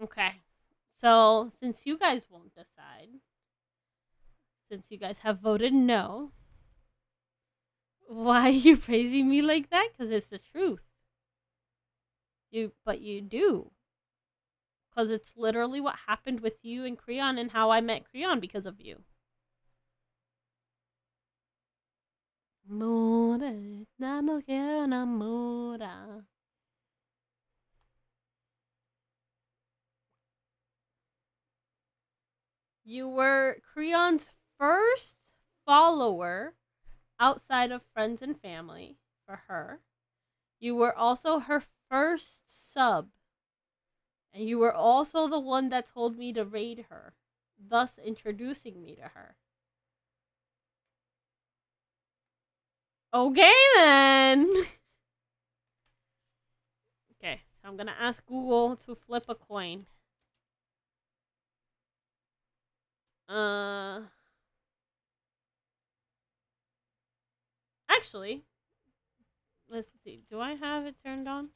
Speaker 1: Okay. So, since you guys won't decide, since you guys have voted no. Why are you praising me like that? Because it's the truth. But you do. Because it's literally what happened with you and Creon and how I met Creon because of you. You were Creon's first follower outside of friends and family for her. You were also her first sub. And you were also the one that told me to raid her, thus introducing me to her. Okay, then. Okay, so I'm going to ask Google to flip a coin. Actually, let's see. Do I have it turned on?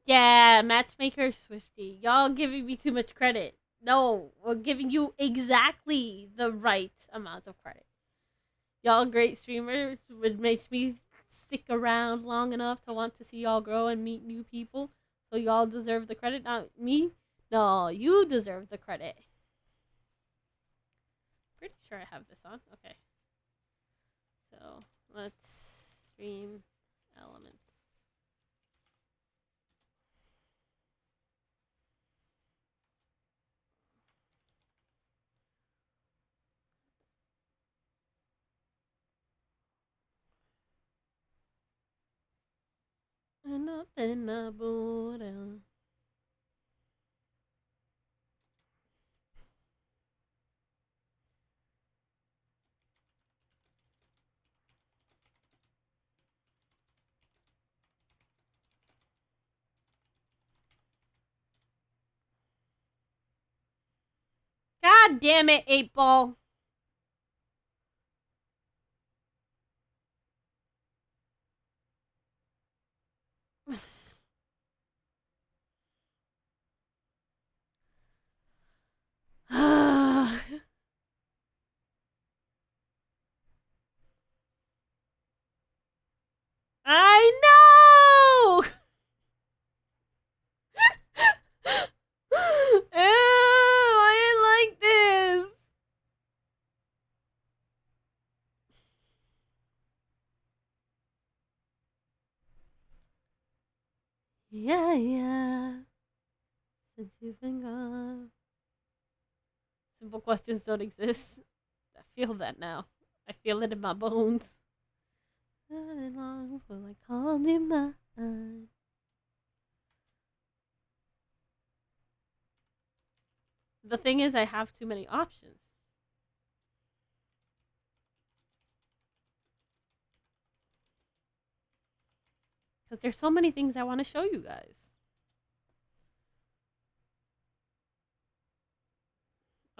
Speaker 1: Yeah, Matchmaker Swifty. Y'all giving me too much credit. No, we're giving you exactly the right amount of credit. Y'all great streamers would make me stick around long enough to want to see y'all grow and meet new people. So y'all deserve the credit, not me. No, you deserve the credit. Pretty sure I have this on. Okay. So let's stream elements. Nothing about it. God damn it, 8-Ball. I know! Ew, I didn't like this. Yeah. Since you've been gone. Simple questions don't exist. I feel that now. I feel it in my bones. Not long before I called you mine. The thing is, I have too many options. Because there's so many things I want to show you guys.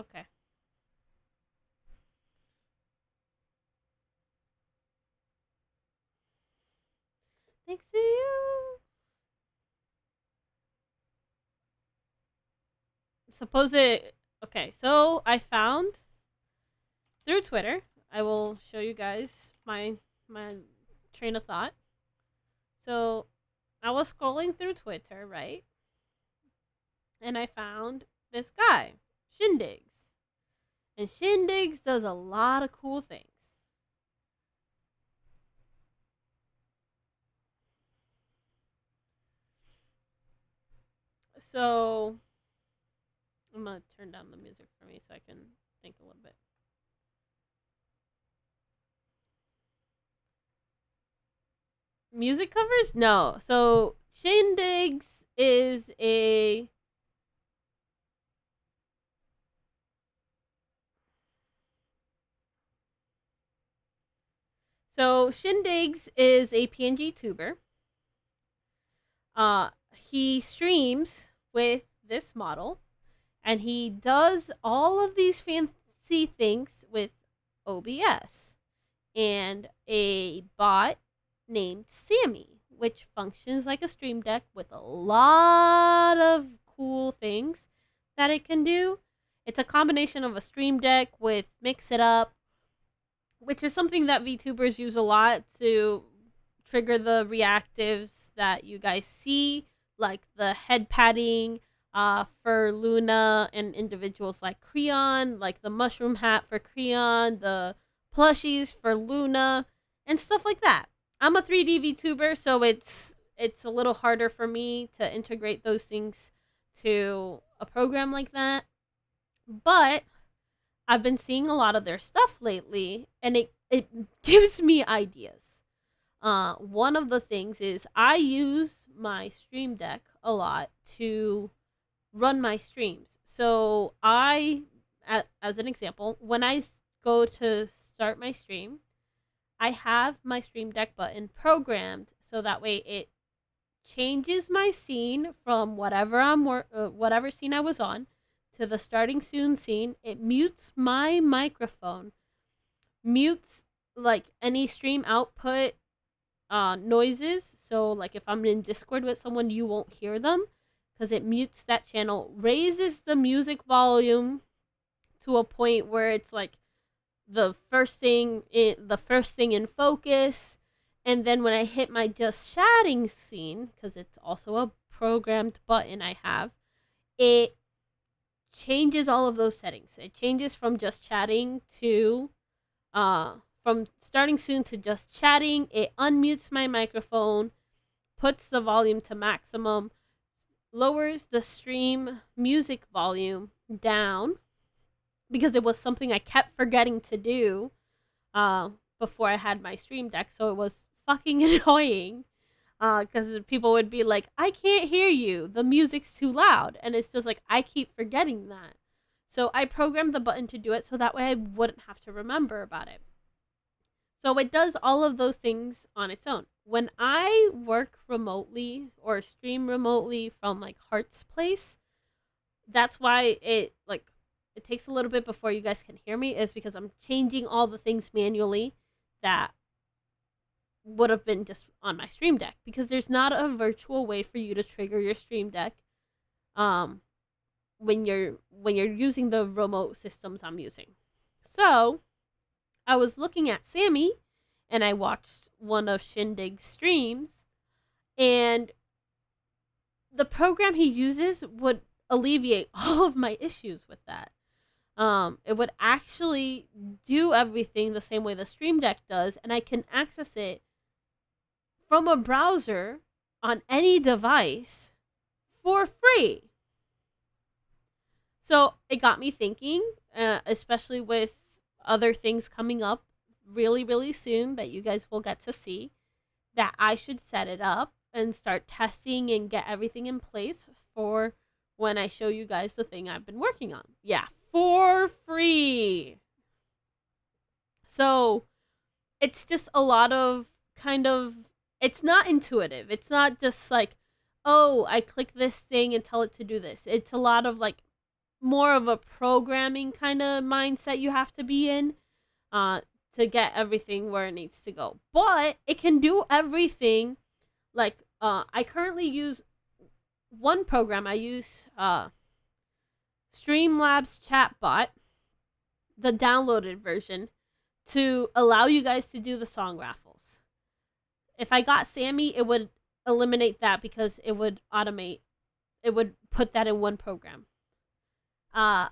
Speaker 1: Okay. Thanks to you. Suppose it. Okay, so I found through Twitter. I will show you guys my train of thought. So I was scrolling through Twitter, right? And I found this guy, Shindigs. And Shindigs does a lot of cool things. So I'm going to turn down the music for me so I can think a little bit. Music covers? No. So Shindigs is a Shindigs is a PNG tuber. He streams with this model, and he does all of these fancy things with OBS and a bot named Sammy, which functions like a Stream Deck with a lot of cool things that it can do. It's a combination of a Stream Deck with Mix It Up, which is something that VTubers use a lot to trigger the reactives that you guys see, like the head padding for Luna and individuals like Creon, like the mushroom hat for Creon, the plushies for Luna, and stuff like that. I'm a 3D VTuber, so it's a little harder for me to integrate those things to a program like that. But I've been seeing a lot of their stuff lately, and it gives me ideas. One of the things is I use my Stream Deck a lot to run my streams. So as an example, when I go to start my stream, I have my Stream Deck button programmed so that way it changes my scene from whatever scene I was on to the starting soon scene. It mutes my microphone, mutes like any stream output noises. So like if I'm in Discord with someone, you won't hear them because it mutes that channel, raises the music volume to a point where it's like the first thing in focus. And then when I hit my just chatting scene, because it's also a programmed button I have, it changes all of those settings. It changes from just chatting to from starting soon to just chatting. It unmutes my microphone, puts the volume to maximum, lowers the stream music volume down, because it was something I kept forgetting to do before I had my Stream Deck, so it was fucking annoying because people would be like, I can't hear you, the music's too loud, and it's just like, I keep forgetting that. So I programmed the button to do it so that way I wouldn't have to remember about it. So it does all of those things on its own. When I work remotely or stream remotely from like Heart's Place, that's why it takes a little bit before you guys can hear me, is because I'm changing all the things manually that would have been just on my Stream Deck, because there's not a virtual way for you to trigger your Stream Deck when you're using the remote systems I'm using. So I was looking at Sammy and I watched one of Shindig's streams, and the program he uses would alleviate all of my issues with that. It would actually do everything the same way the Stream Deck does, and I can access it from a browser on any device for free. So it got me thinking, especially with other things coming up really, really soon that you guys will get to see, that I should set it up and start testing and get everything in place for when I show you guys the thing I've been working on. Yeah, for free. So it's just a lot of it's not intuitive. It's not just like, oh, I click this thing and tell it to do this. It's a lot of like more of a programming kind of mindset you have to be in to get everything where it needs to go. But it can do everything. Like I currently use one program. I use Streamlabs Chatbot, the downloaded version, to allow you guys to do the song raffles. If I got Sammy, it would eliminate that because it would automate. It would put that in one program. I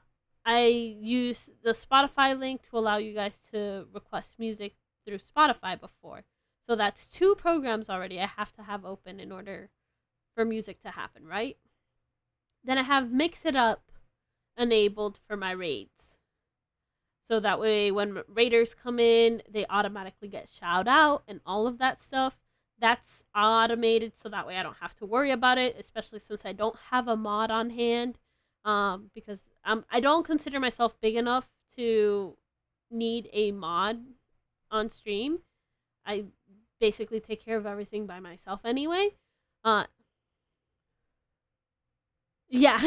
Speaker 1: use the Spotify link to allow you guys to request music through Spotify before. So that's 2 programs already I have to have open in order for music to happen, right? Then I have Mix It Up enabled for my raids. So that way when raiders come in, they automatically get shout out and all of that stuff. That's automated so that way I don't have to worry about it, especially since I don't have a mod on hand. Because I don't consider myself big enough to need a mod on stream. I basically take care of everything by myself anyway. Yeah,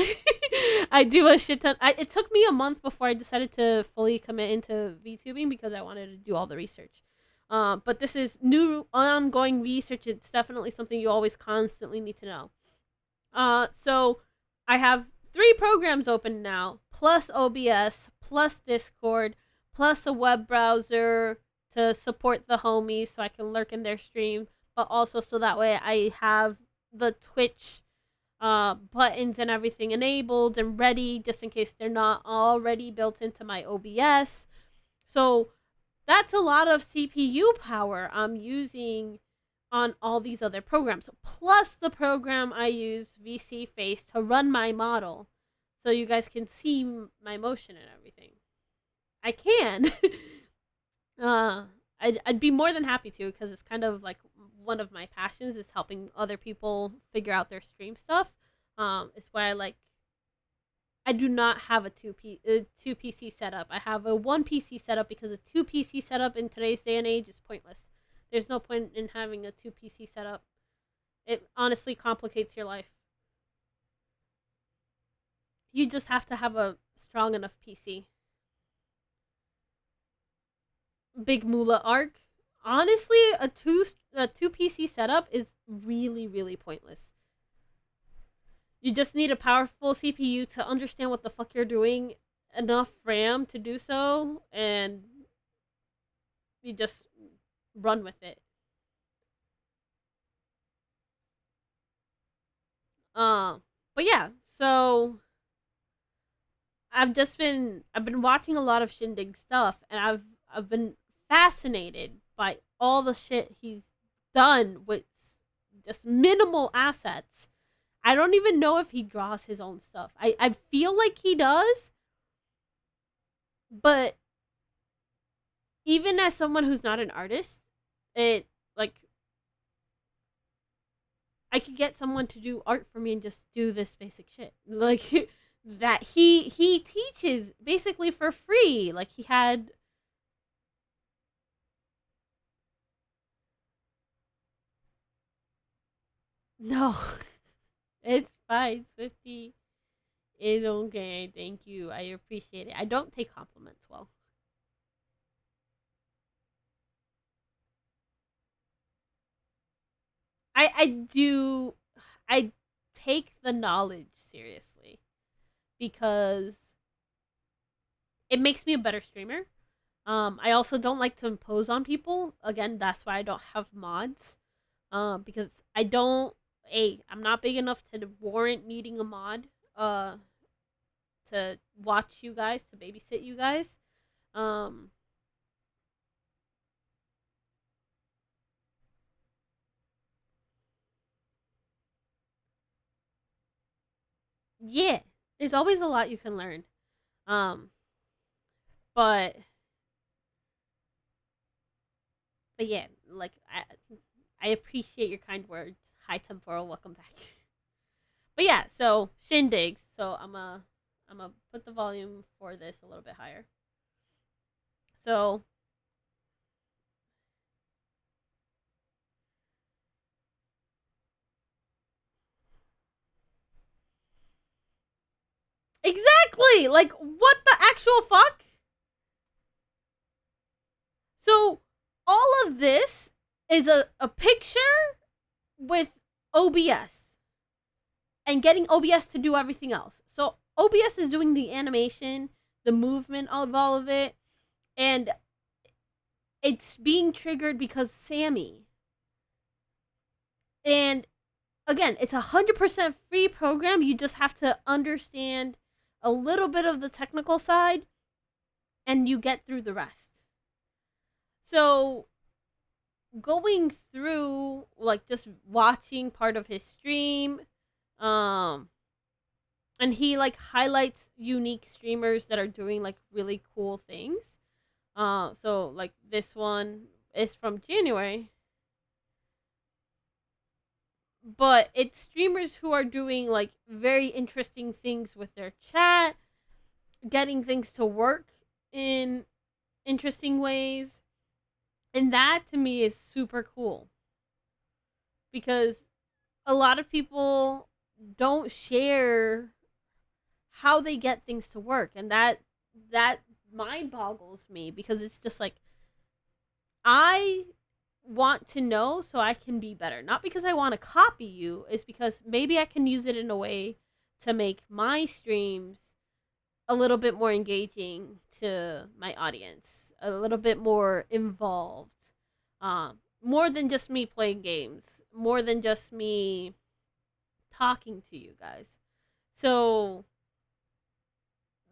Speaker 1: I do a shit ton. It took me a month before I decided to fully commit into VTubing because I wanted to do all the research. But this is new ongoing research. It's definitely something you always constantly need to know. So I have 3 programs open now, plus OBS, plus Discord, plus a web browser to support the homies so I can lurk in their stream, but also so that way I have the Twitch buttons and everything enabled and ready just in case they're not already built into my OBS. So that's a lot of CPU power I'm using on all these other programs. Plus the program I use, VC Face, to run my model so you guys can see my motion and everything. I can. I'd be more than happy to because it's kind of like one of my passions is helping other people figure out their stream stuff. It's why I do not have a two PC setup. I have a 1 PC setup because a 2 PC setup in today's day and age is pointless. There's no point in having a 2 PC setup. It honestly complicates your life. You just have to have a strong enough PC. Big Moolah Arc. Honestly, a two PC setup is really pointless. You just need a powerful CPU to understand what the fuck you're doing, enough RAM to do so, and you just run with it. But yeah, so I've been watching a lot of Shindig stuff, and I've been fascinated by all the shit he's done with just minimal assets. I don't even know if he draws his own stuff. I feel like he does, but even as someone who's not an artist, it like I could get someone to do art for me and just do this basic shit. Like that he teaches basically for free. Like he had no. It's fine, Swifty. It's okay. Thank you. I appreciate it. I don't take compliments well. I do. I take the knowledge seriously because it makes me a better streamer. I also don't like to impose on people. Again, that's why I don't have mods. Because I don't. I'm not big enough to warrant needing a mod. To watch you guys, to babysit you guys. Um, yeah, there's always a lot you can learn. Um, but yeah, like I appreciate your kind words. Hi Temporal, welcome back. But yeah, so Shindigs. So I'm gonna put the volume for this a little bit higher. So exactly, like what the actual fuck? So all of this is a picture with OBS and getting OBS to do everything else. So OBS is doing the animation, the movement of all of it, and it's being triggered because Sammy. And again, it's 100% free program. You just have to understand a little bit of the technical side and you get through the rest. So going through like just watching part of his stream, and he like highlights unique streamers that are doing like really cool things. So like this one is from January, but it's streamers who are doing like very interesting things with their chat, getting things to work in interesting ways. And that to me is super cool because a lot of people don't share how they get things to work, and that mind boggles me, because it's just like, I want to know so I can be better. Not because I want to copy you, it's because maybe I can use it in a way to make my streams a little bit more engaging to my audience, a little bit more involved. More than just me playing games, more than just me talking to you guys. So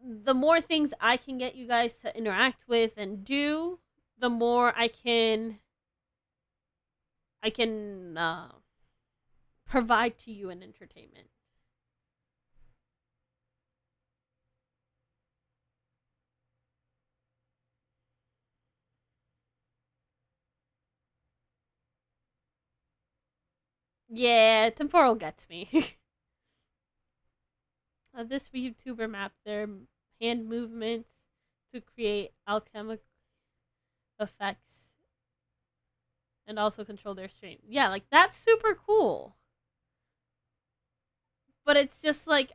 Speaker 1: the more things I can get you guys to interact with and do, the more I can provide to you in entertainment. Yeah, temporal gets me. This YouTuber mapped their hand movements to create alchemic effects and also control their stream. Yeah, like, that's super cool. But it's just like,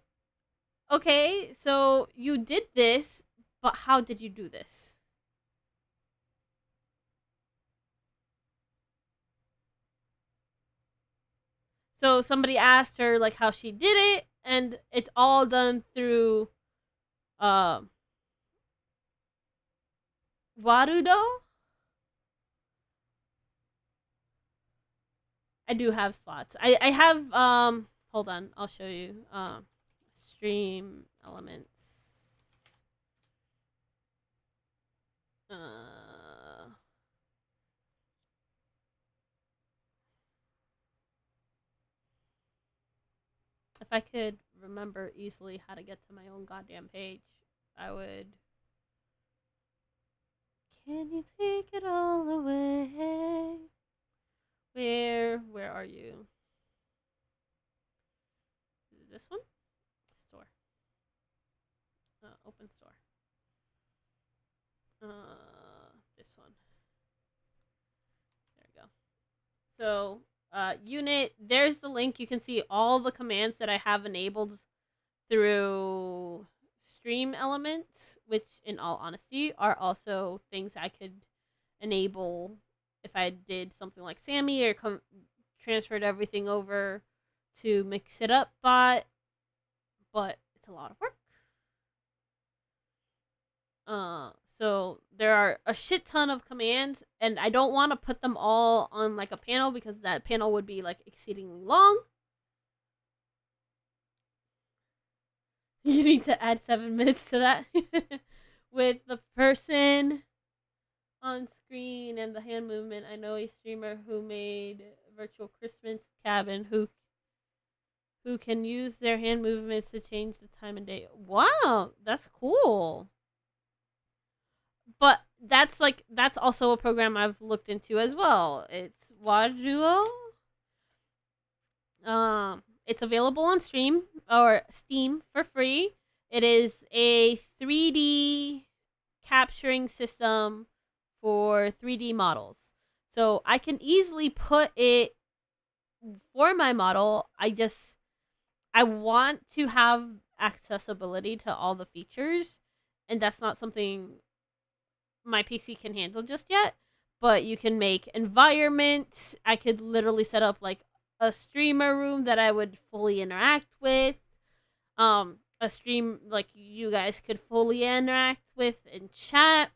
Speaker 1: okay, so you did this, but how did you do this? So somebody asked her like how she did it, and it's all done through Warudo. I do have slots. I have hold on, I'll show you. Stream elements. If I could remember easily how to get to my own goddamn page, I would. Can you take it all away? Where are you? This one? Store. Open store. This one. There we go. So, unit, there's the link. You can see all the commands that I have enabled through stream elements, which in all honesty are also things I could enable if I did something like Sammy, or transferred everything over to Mix It Up bot, but it's a lot of work. So there are a shit ton of commands, and I don't want to put them all on like a panel, because that panel would be like exceedingly long. You need to add 7 minutes to that. With the person on screen and the hand movement, I know a streamer who made virtual Christmas cabin who can use their hand movements to change the time and day. Wow, that's cool. But that's also a program I've looked into as well. It's Waduo. It's available on Steam for free. It is a 3D capturing system for 3D models. So I can easily put it for my model. I want to have accessibility to all the features, and that's not something my PC can handle just yet. But you can make environments. I could literally set up like a streamer room that I would fully interact with. A stream like you guys could fully interact with in chat.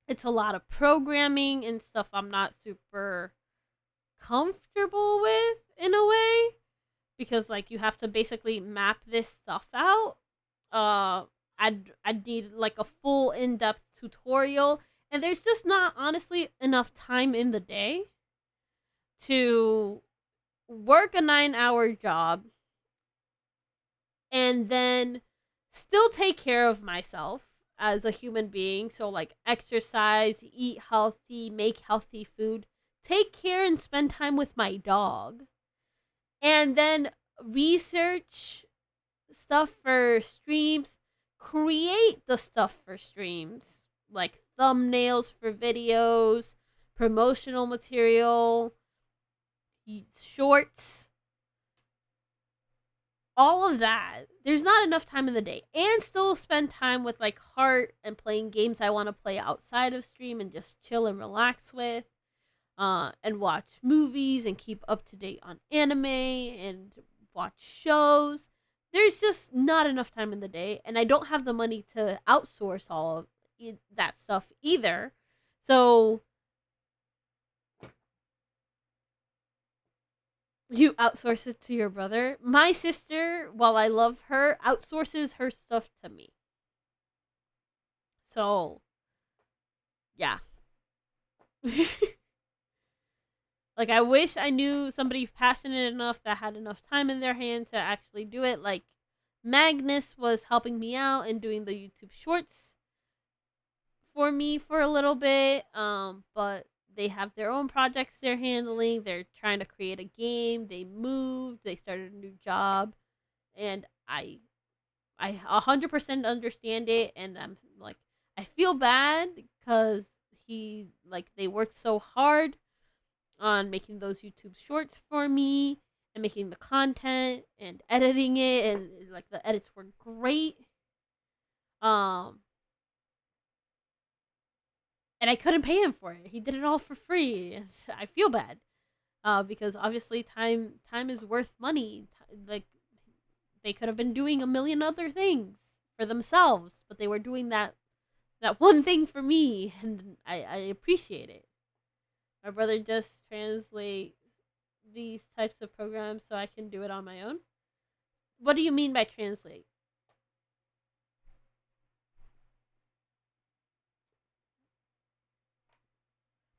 Speaker 1: It's a lot of programming and stuff I'm not super comfortable with in a way, because like you have to basically map this stuff out. I'd need like a full in-depth tutorial, and there's just not honestly enough time in the day to work a 9-hour job and then still take care of myself as a human being. So like exercise, eat healthy, make healthy food, take care and spend time with my dog, and then research stuff for streams, create the stuff for streams, like thumbnails for videos, promotional material, shorts, all of that, there's not enough time in the day, and still spend time with like Heart and playing games I want to play outside of stream and just chill and relax with, and watch movies and keep up to date on anime and watch shows. There's just not enough time in the day, and I don't have the money to outsource all of that stuff either. So you outsource it to your brother. My sister, while I love her, outsources her stuff to me. So, yeah. Like, I wish I knew somebody passionate enough that had enough time in their hand to actually do it. Like, Magnus was helping me out and doing the YouTube shorts for me for a little bit. But they have their own projects they're handling. They're trying to create a game. They moved. They started a new job, and I 100% understand it. And I'm like, I feel bad because they worked so hard on making those YouTube shorts for me and making the content and editing it, and like the edits were great. And I couldn't pay him for it. He did it all for free, and I feel bad. Because obviously time is worth money. Like, they could have been doing a million other things for themselves, but they were doing that one thing for me, and I appreciate it. My brother just translates these types of programs so I can do it on my own. What do you mean by translate?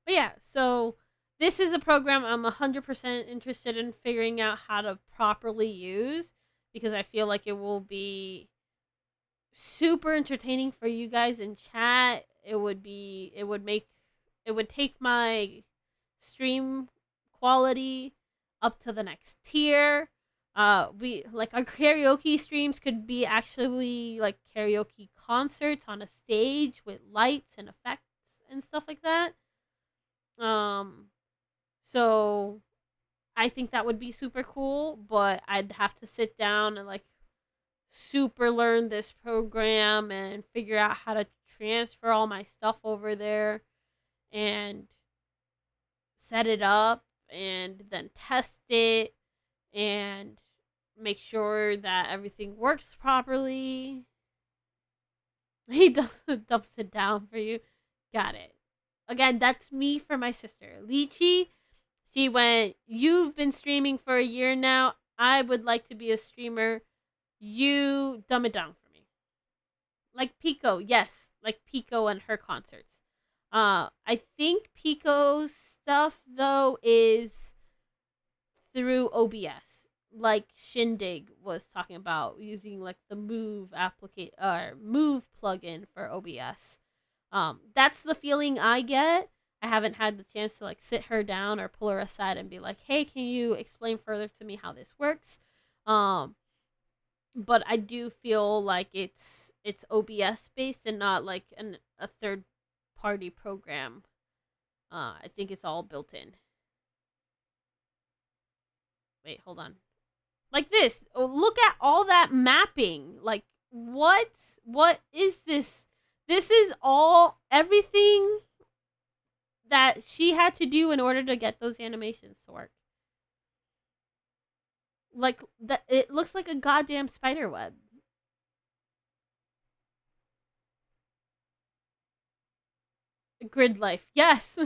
Speaker 1: But yeah, so this is a program I'm 100% interested in figuring out how to properly use, because I feel like it will be super entertaining for you guys in chat. It would take my stream quality up to the next tier. We like our karaoke streams could be actually like karaoke concerts on a stage with lights and effects and stuff like that. So I think that would be super cool, but I'd have to sit down and like super learn this program and figure out how to transfer all my stuff over there and set it up and then test it and make sure that everything works properly. He dumps it down for you. Got it. Again, that's me for my sister. Lychee, she went, you've been streaming for a year now. I would like to be a streamer. You dumb it down for me. Like Pico, yes. Like Pico and her concerts. I think Pico's stuff, though, is through OBS. Like Shindig was talking about using like the Move Move plugin for OBS. That's the feeling I get. I haven't had the chance to like sit her down or pull her aside and be like, "Hey, can you explain further to me how this works?" But I do feel like it's OBS based and not like a third party program. I think it's all built in. Wait, hold on. Like this. Oh, look at all that mapping. Like, what? What is this? This is all everything that she had to do in order to get those animations to work. Like, it looks like a goddamn spider web. Grid life. Yes.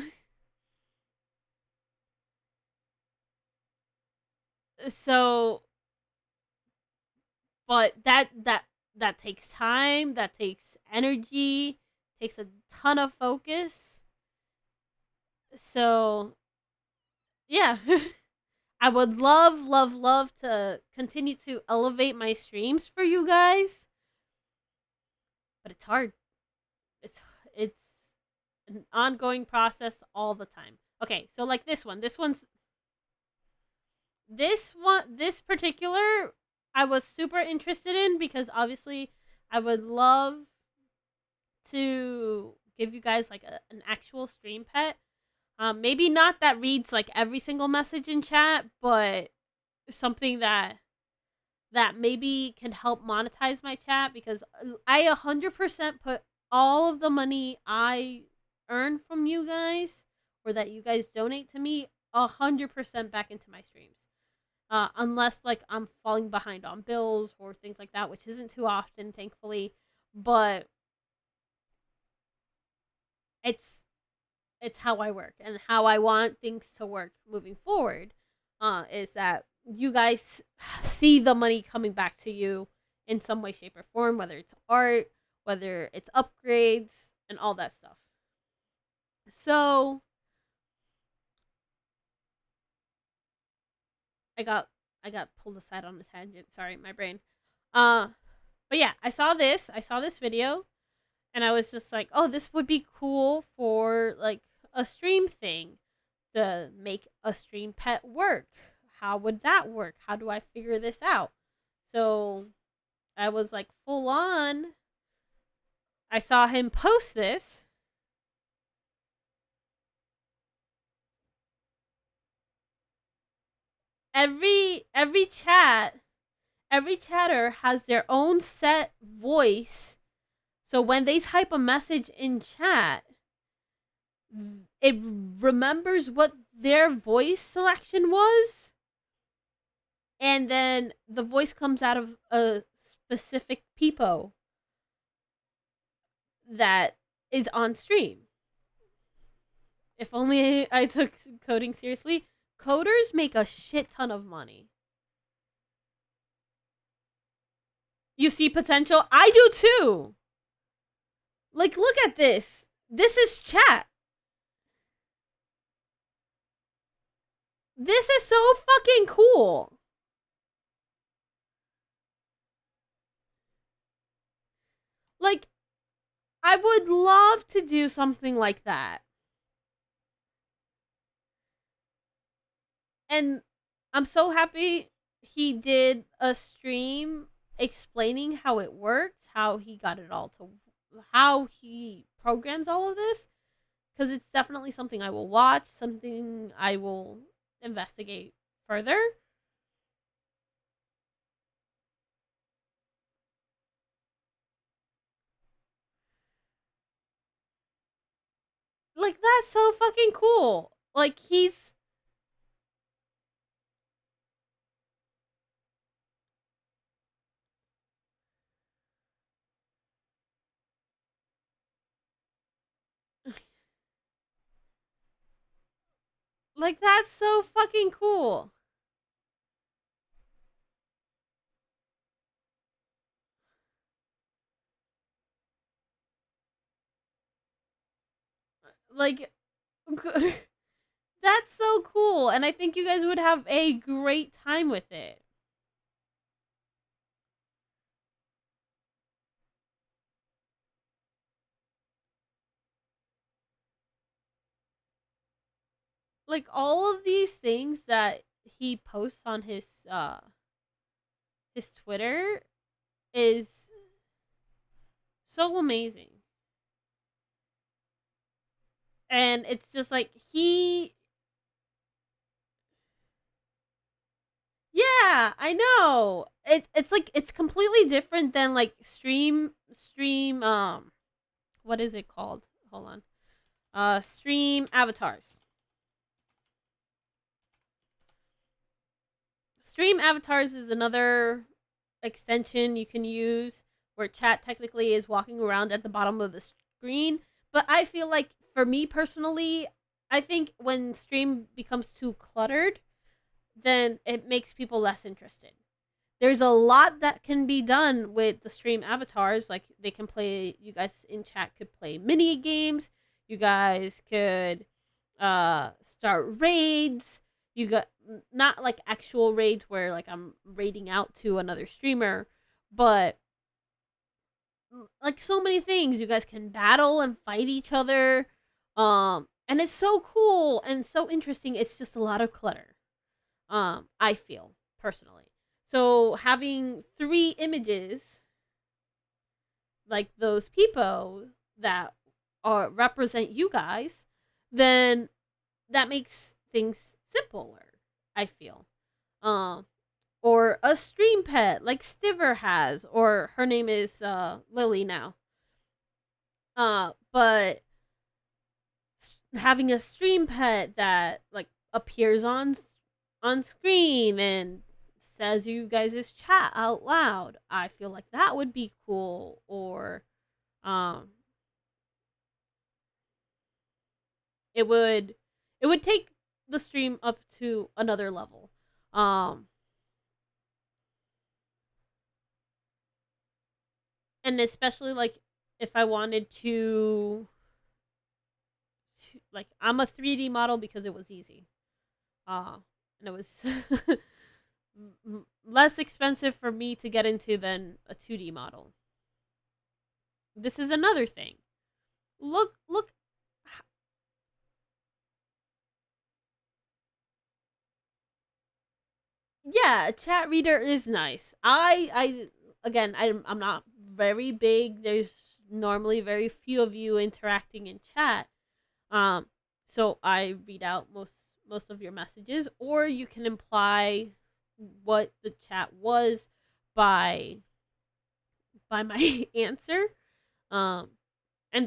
Speaker 1: So, but that takes time, that takes energy, takes a ton of focus. So, yeah. I would love to continue to elevate my streams for you guys. But it's hard. It's an ongoing process all the time. Okay, so like this particular I was super interested in, because obviously I would love to give you guys like an actual stream pet. Maybe not that reads like every single message in chat, but something that that maybe can help monetize my chat, because I 100% put all of the money I earn from you guys, or that you guys donate to me, 100% back into my streams. Unless like I'm falling behind on bills or things like that, which isn't too often, thankfully. But it's how I work and how I want things to work moving forward. Is that you guys see the money coming back to you in some way, shape, or form, whether it's art, whether it's upgrades, and all that stuff. So I got pulled aside on a tangent. Sorry, my brain. But yeah, I saw this video, and I was just like, oh, this would be cool for like a stream thing, to make a stream pet work. How would that work? How do I figure this out? So I was like full on. I saw him post this. Every chatter has their own set voice. So when they type a message in chat, it remembers what their voice selection was, and then the voice comes out of a specific peepo that is on stream. If only I took coding seriously. Coders make a shit ton of money. You see potential? I do too. Like, look at this. This is chat. This is so fucking cool. Like, I would love to do something like that. And I'm so happy he did a stream explaining how it works, how he got it all to, how he programs all of this, because it's definitely something I will watch, something I will investigate further. Like, that's so fucking cool. Like, he's like, that's so fucking cool. Like, that's so cool, and I think you guys would have a great time with it. Like, all of these things that he posts on his Twitter is so amazing. And it's just like yeah, I know. It's like, it's completely different than like stream what is it called? Hold on. Stream avatars. Stream avatars is another extension you can use where chat technically is walking around at the bottom of the screen. But I feel like, for me personally, I think when stream becomes too cluttered, then it makes people less interested. There's a lot that can be done with the stream avatars. Like, they can play, you guys in chat could play mini games. You guys could start raids. You got, not like actual raids where like I'm raiding out to another streamer, but like so many things. You guys can battle and fight each other. And it's so cool and so interesting. It's just a lot of clutter. I feel personally. So having 3 images like those people that represent you guys, then that makes things simpler, I feel. or a stream pet like Stiver has, or her name is Lily now. But having a stream pet that like appears on screen and says you guys' chat out loud, I feel like that would be cool. Or um it would take the stream up to another level. Um and especially like if I wanted to like, I'm a 3D model because it was easy. And it was less expensive for me to get into than a 2D model. This is another thing. Look. Yeah, a chat reader is nice. I'm not very big. There's normally very few of you interacting in chat. So I read out most of your messages, or you can imply what the chat was by my answer. And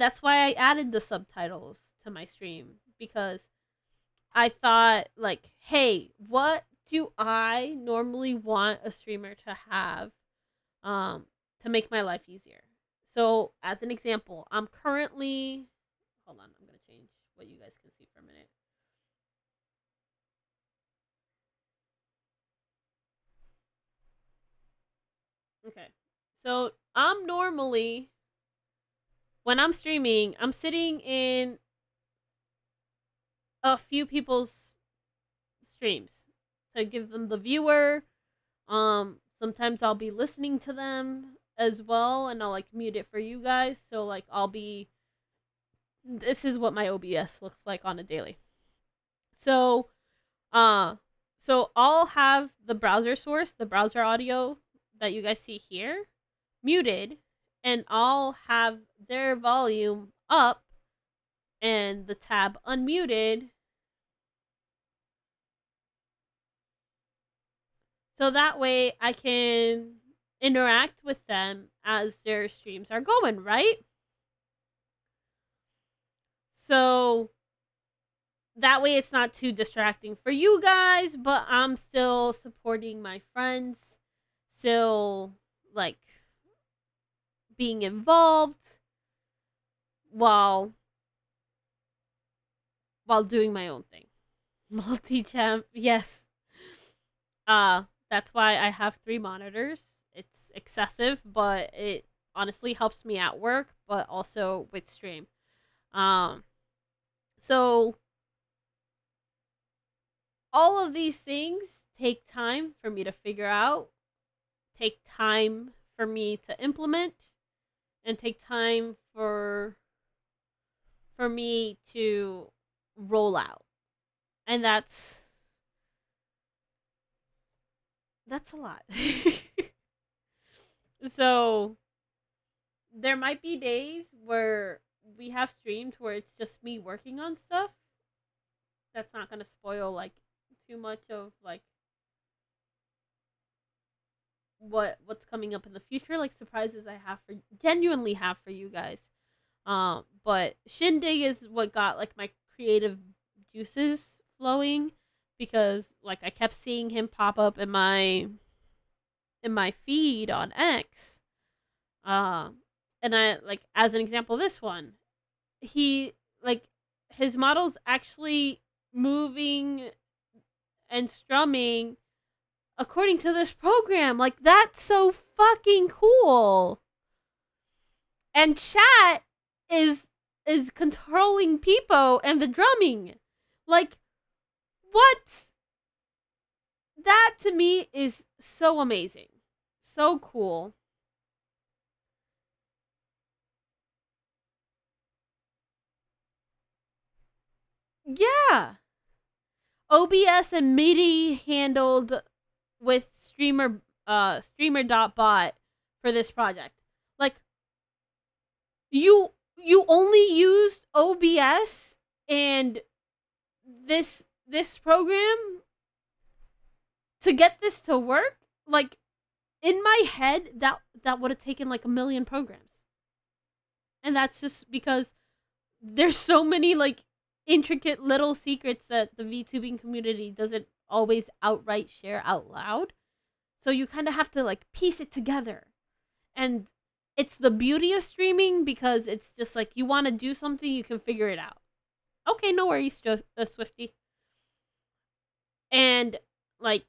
Speaker 1: that's why I added the subtitles to my stream, because I thought like, hey, what do I normally want a streamer to have to make my life easier? So, as an example, I'm currently hold on, I'm going to change what you guys can see for a minute. Okay. So, I'm normally when I'm streaming, I'm sitting in a few people's streams to give them the viewer. Sometimes I'll be listening to them as well, and I'll like mute it for you guys. So like this is what my OBS looks like on a daily. So, so I'll have the browser source, the browser audio that you guys see here, muted, and I'll have their volume up and the tab unmuted. So that way I can interact with them as their streams are going, right? So that way it's not too distracting for you guys, but I'm still supporting my friends, still like being involved while doing my own thing. Multi-champ, yes. That's why I have 3 monitors. It's excessive, but it honestly helps me at work, but also with stream. So all of these things take time for me to figure out, take time for me to implement, and take time for me to roll out. And that's a lot. So there might be days where we have streamed where it's just me working on stuff. That's not going to spoil like too much of like what's coming up in the future, like surprises I genuinely have for you guys. But Shindig is what got like my creative juices flowing, because like I kept seeing him pop up in my feed on X. And I like, as an example, this one, he like his model's actually moving and strumming according to this program. Like, that's so fucking cool. And chat is controlling Peepo and the drumming. Like, what? That to me is so amazing. So cool. Yeah. OBS and MIDI handled with streamer.bot for this project. Like, you only used OBS and this program to get this to work? like in my head that would have taken like a million programs. And that's just because there's so many like intricate little secrets that the VTubing community doesn't always outright share out loud. So you kind of have to like piece it together. And it's the beauty of streaming because it's just like you want to do something, you can figure it out. Okay, no worries, Swifty. And like,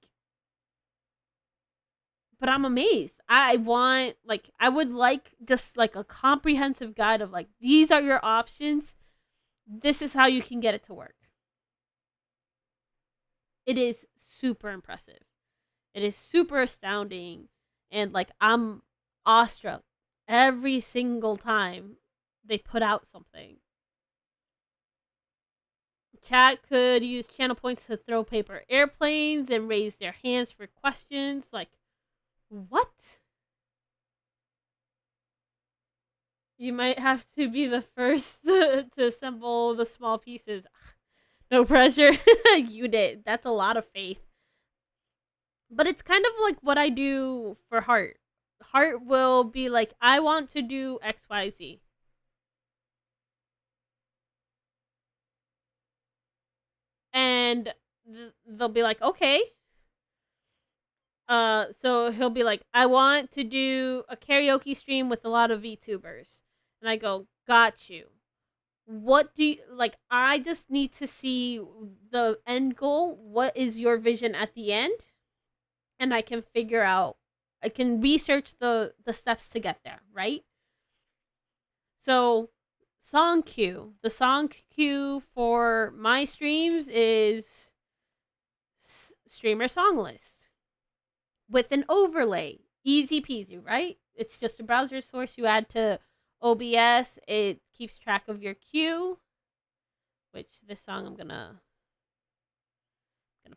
Speaker 1: but I'm amazed. I would like just like a comprehensive guide of like, these are your options. This is how you can get it to work. It is super impressive. It is super astounding. And like, I'm awestruck every single time they put out something. Chat could use channel points to throw paper airplanes and raise their hands for questions. Like, what? You might have to be the first to assemble the small pieces. No pressure. You did. That's a lot of faith. But it's kind of like what I do for Heart. Heart will be like, I want to do XYZ. And they'll be like, okay. So he'll be like, I want to do a karaoke stream with a lot of VTubers. And I go, got you. What do you like? I just need to see the end goal. What is your vision at the end? And I can figure out, I can research the steps to get there, right? So, song queue. The song queue for my streams is streamer song list with an overlay. Easy peasy, right? It's just a browser source you add to OBS. It keeps track of your queue, which this song I'm gonna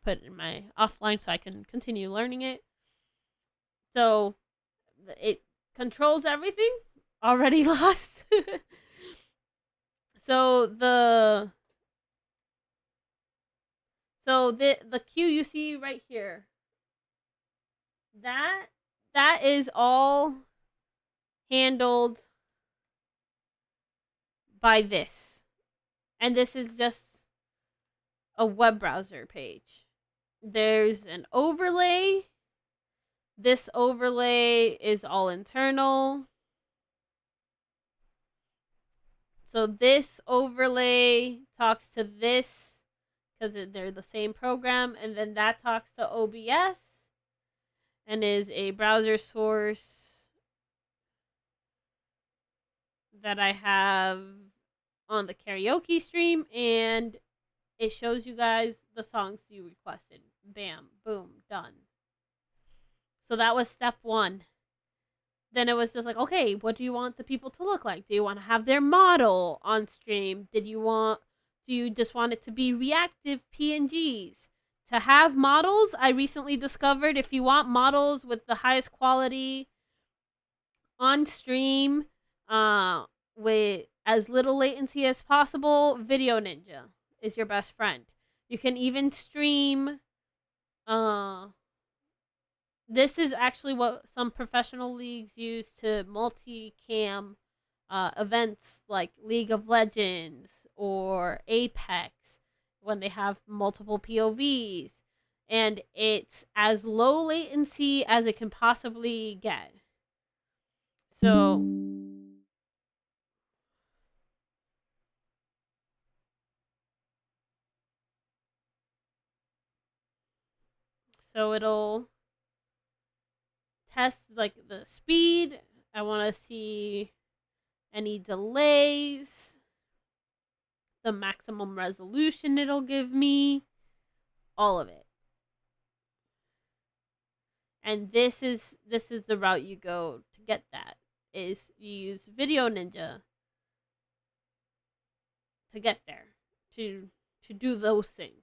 Speaker 1: put in my offline so I can continue learning it. So it controls everything. Already lost. So the queue you see right here, that is all handled by this. And this is just a web browser page. There's an overlay. This overlay is all internal. So this overlay talks to this because they're the same program, and then that talks to OBS and is a browser source that I have on the karaoke stream, and it shows you guys the songs you requested. Bam, boom, done. So that was step one. Then it was just like, okay, what do you want the people to look like? Do you want to have their model on stream? Do you just want it to be reactive PNGs? To have models, I recently discovered if you want models with the highest quality on stream, with as little latency as possible, Video Ninja is your best friend. You can even stream. This is actually what some professional leagues use to multi-cam events like League of Legends or Apex when they have multiple POVs. And it's as low latency as it can possibly get. So it'll test like the speed. I want to see any delays, the maximum resolution it'll give me, all of it. And this is the route you go to get that, is you use Video Ninja to get there, to do those things.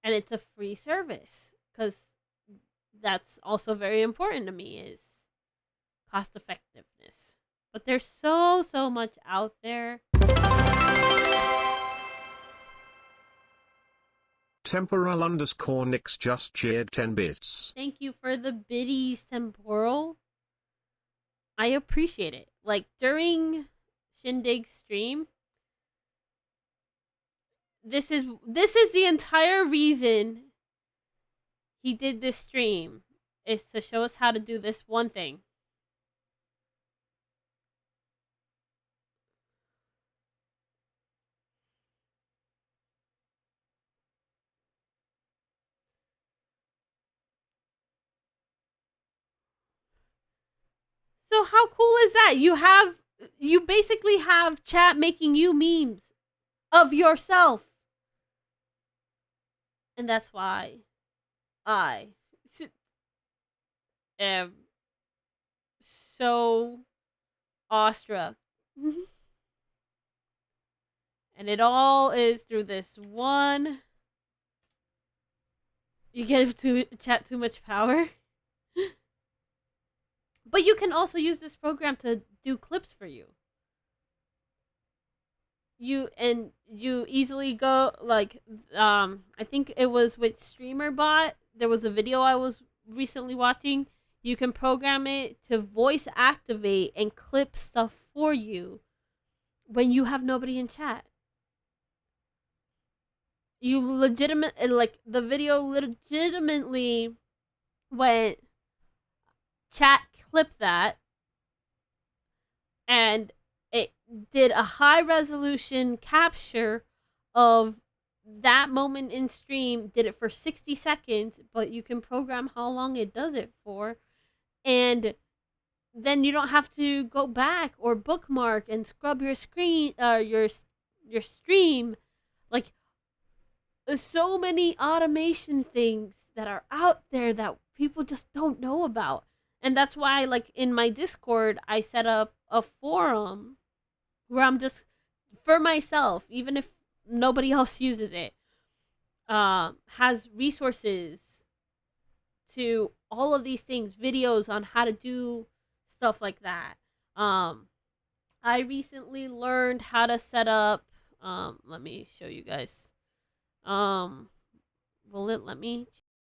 Speaker 1: And it's a free service because that's also very important to me, is cost effectiveness. But there's so much out there.
Speaker 3: Temporal_Nix just cheered 10 bits.
Speaker 1: Thank you for the biddies, Temporal. I appreciate it. Like, during Shindig's stream, this is the entire reason he did this stream, is to show us how to do this one thing. So how cool is that? You basically have chat making you memes of yourself. And that's why I am so awestruck. And it all is through this one. You give chat too much power. But you can also use this program to do clips for you. You easily go, like, I think it was with StreamerBot. There was a video I was recently watching. You can program it to voice activate and clip stuff for you when you have nobody in chat. You like, the video legitimately went, chat clipped that, and it did a high resolution capture of that moment in stream, did it for 60 seconds, but you can program how long it does it for, and then you don't have to go back or bookmark and scrub your screen, your stream. Like, there's so many automation things that are out there that people just don't know about. And that's why, like, in my Discord, I set up a forum where I'm just, for myself, even if nobody else uses it, has resources to all of these things, videos on how to do stuff like that. I recently learned how to set up, let me show you guys. Will it let me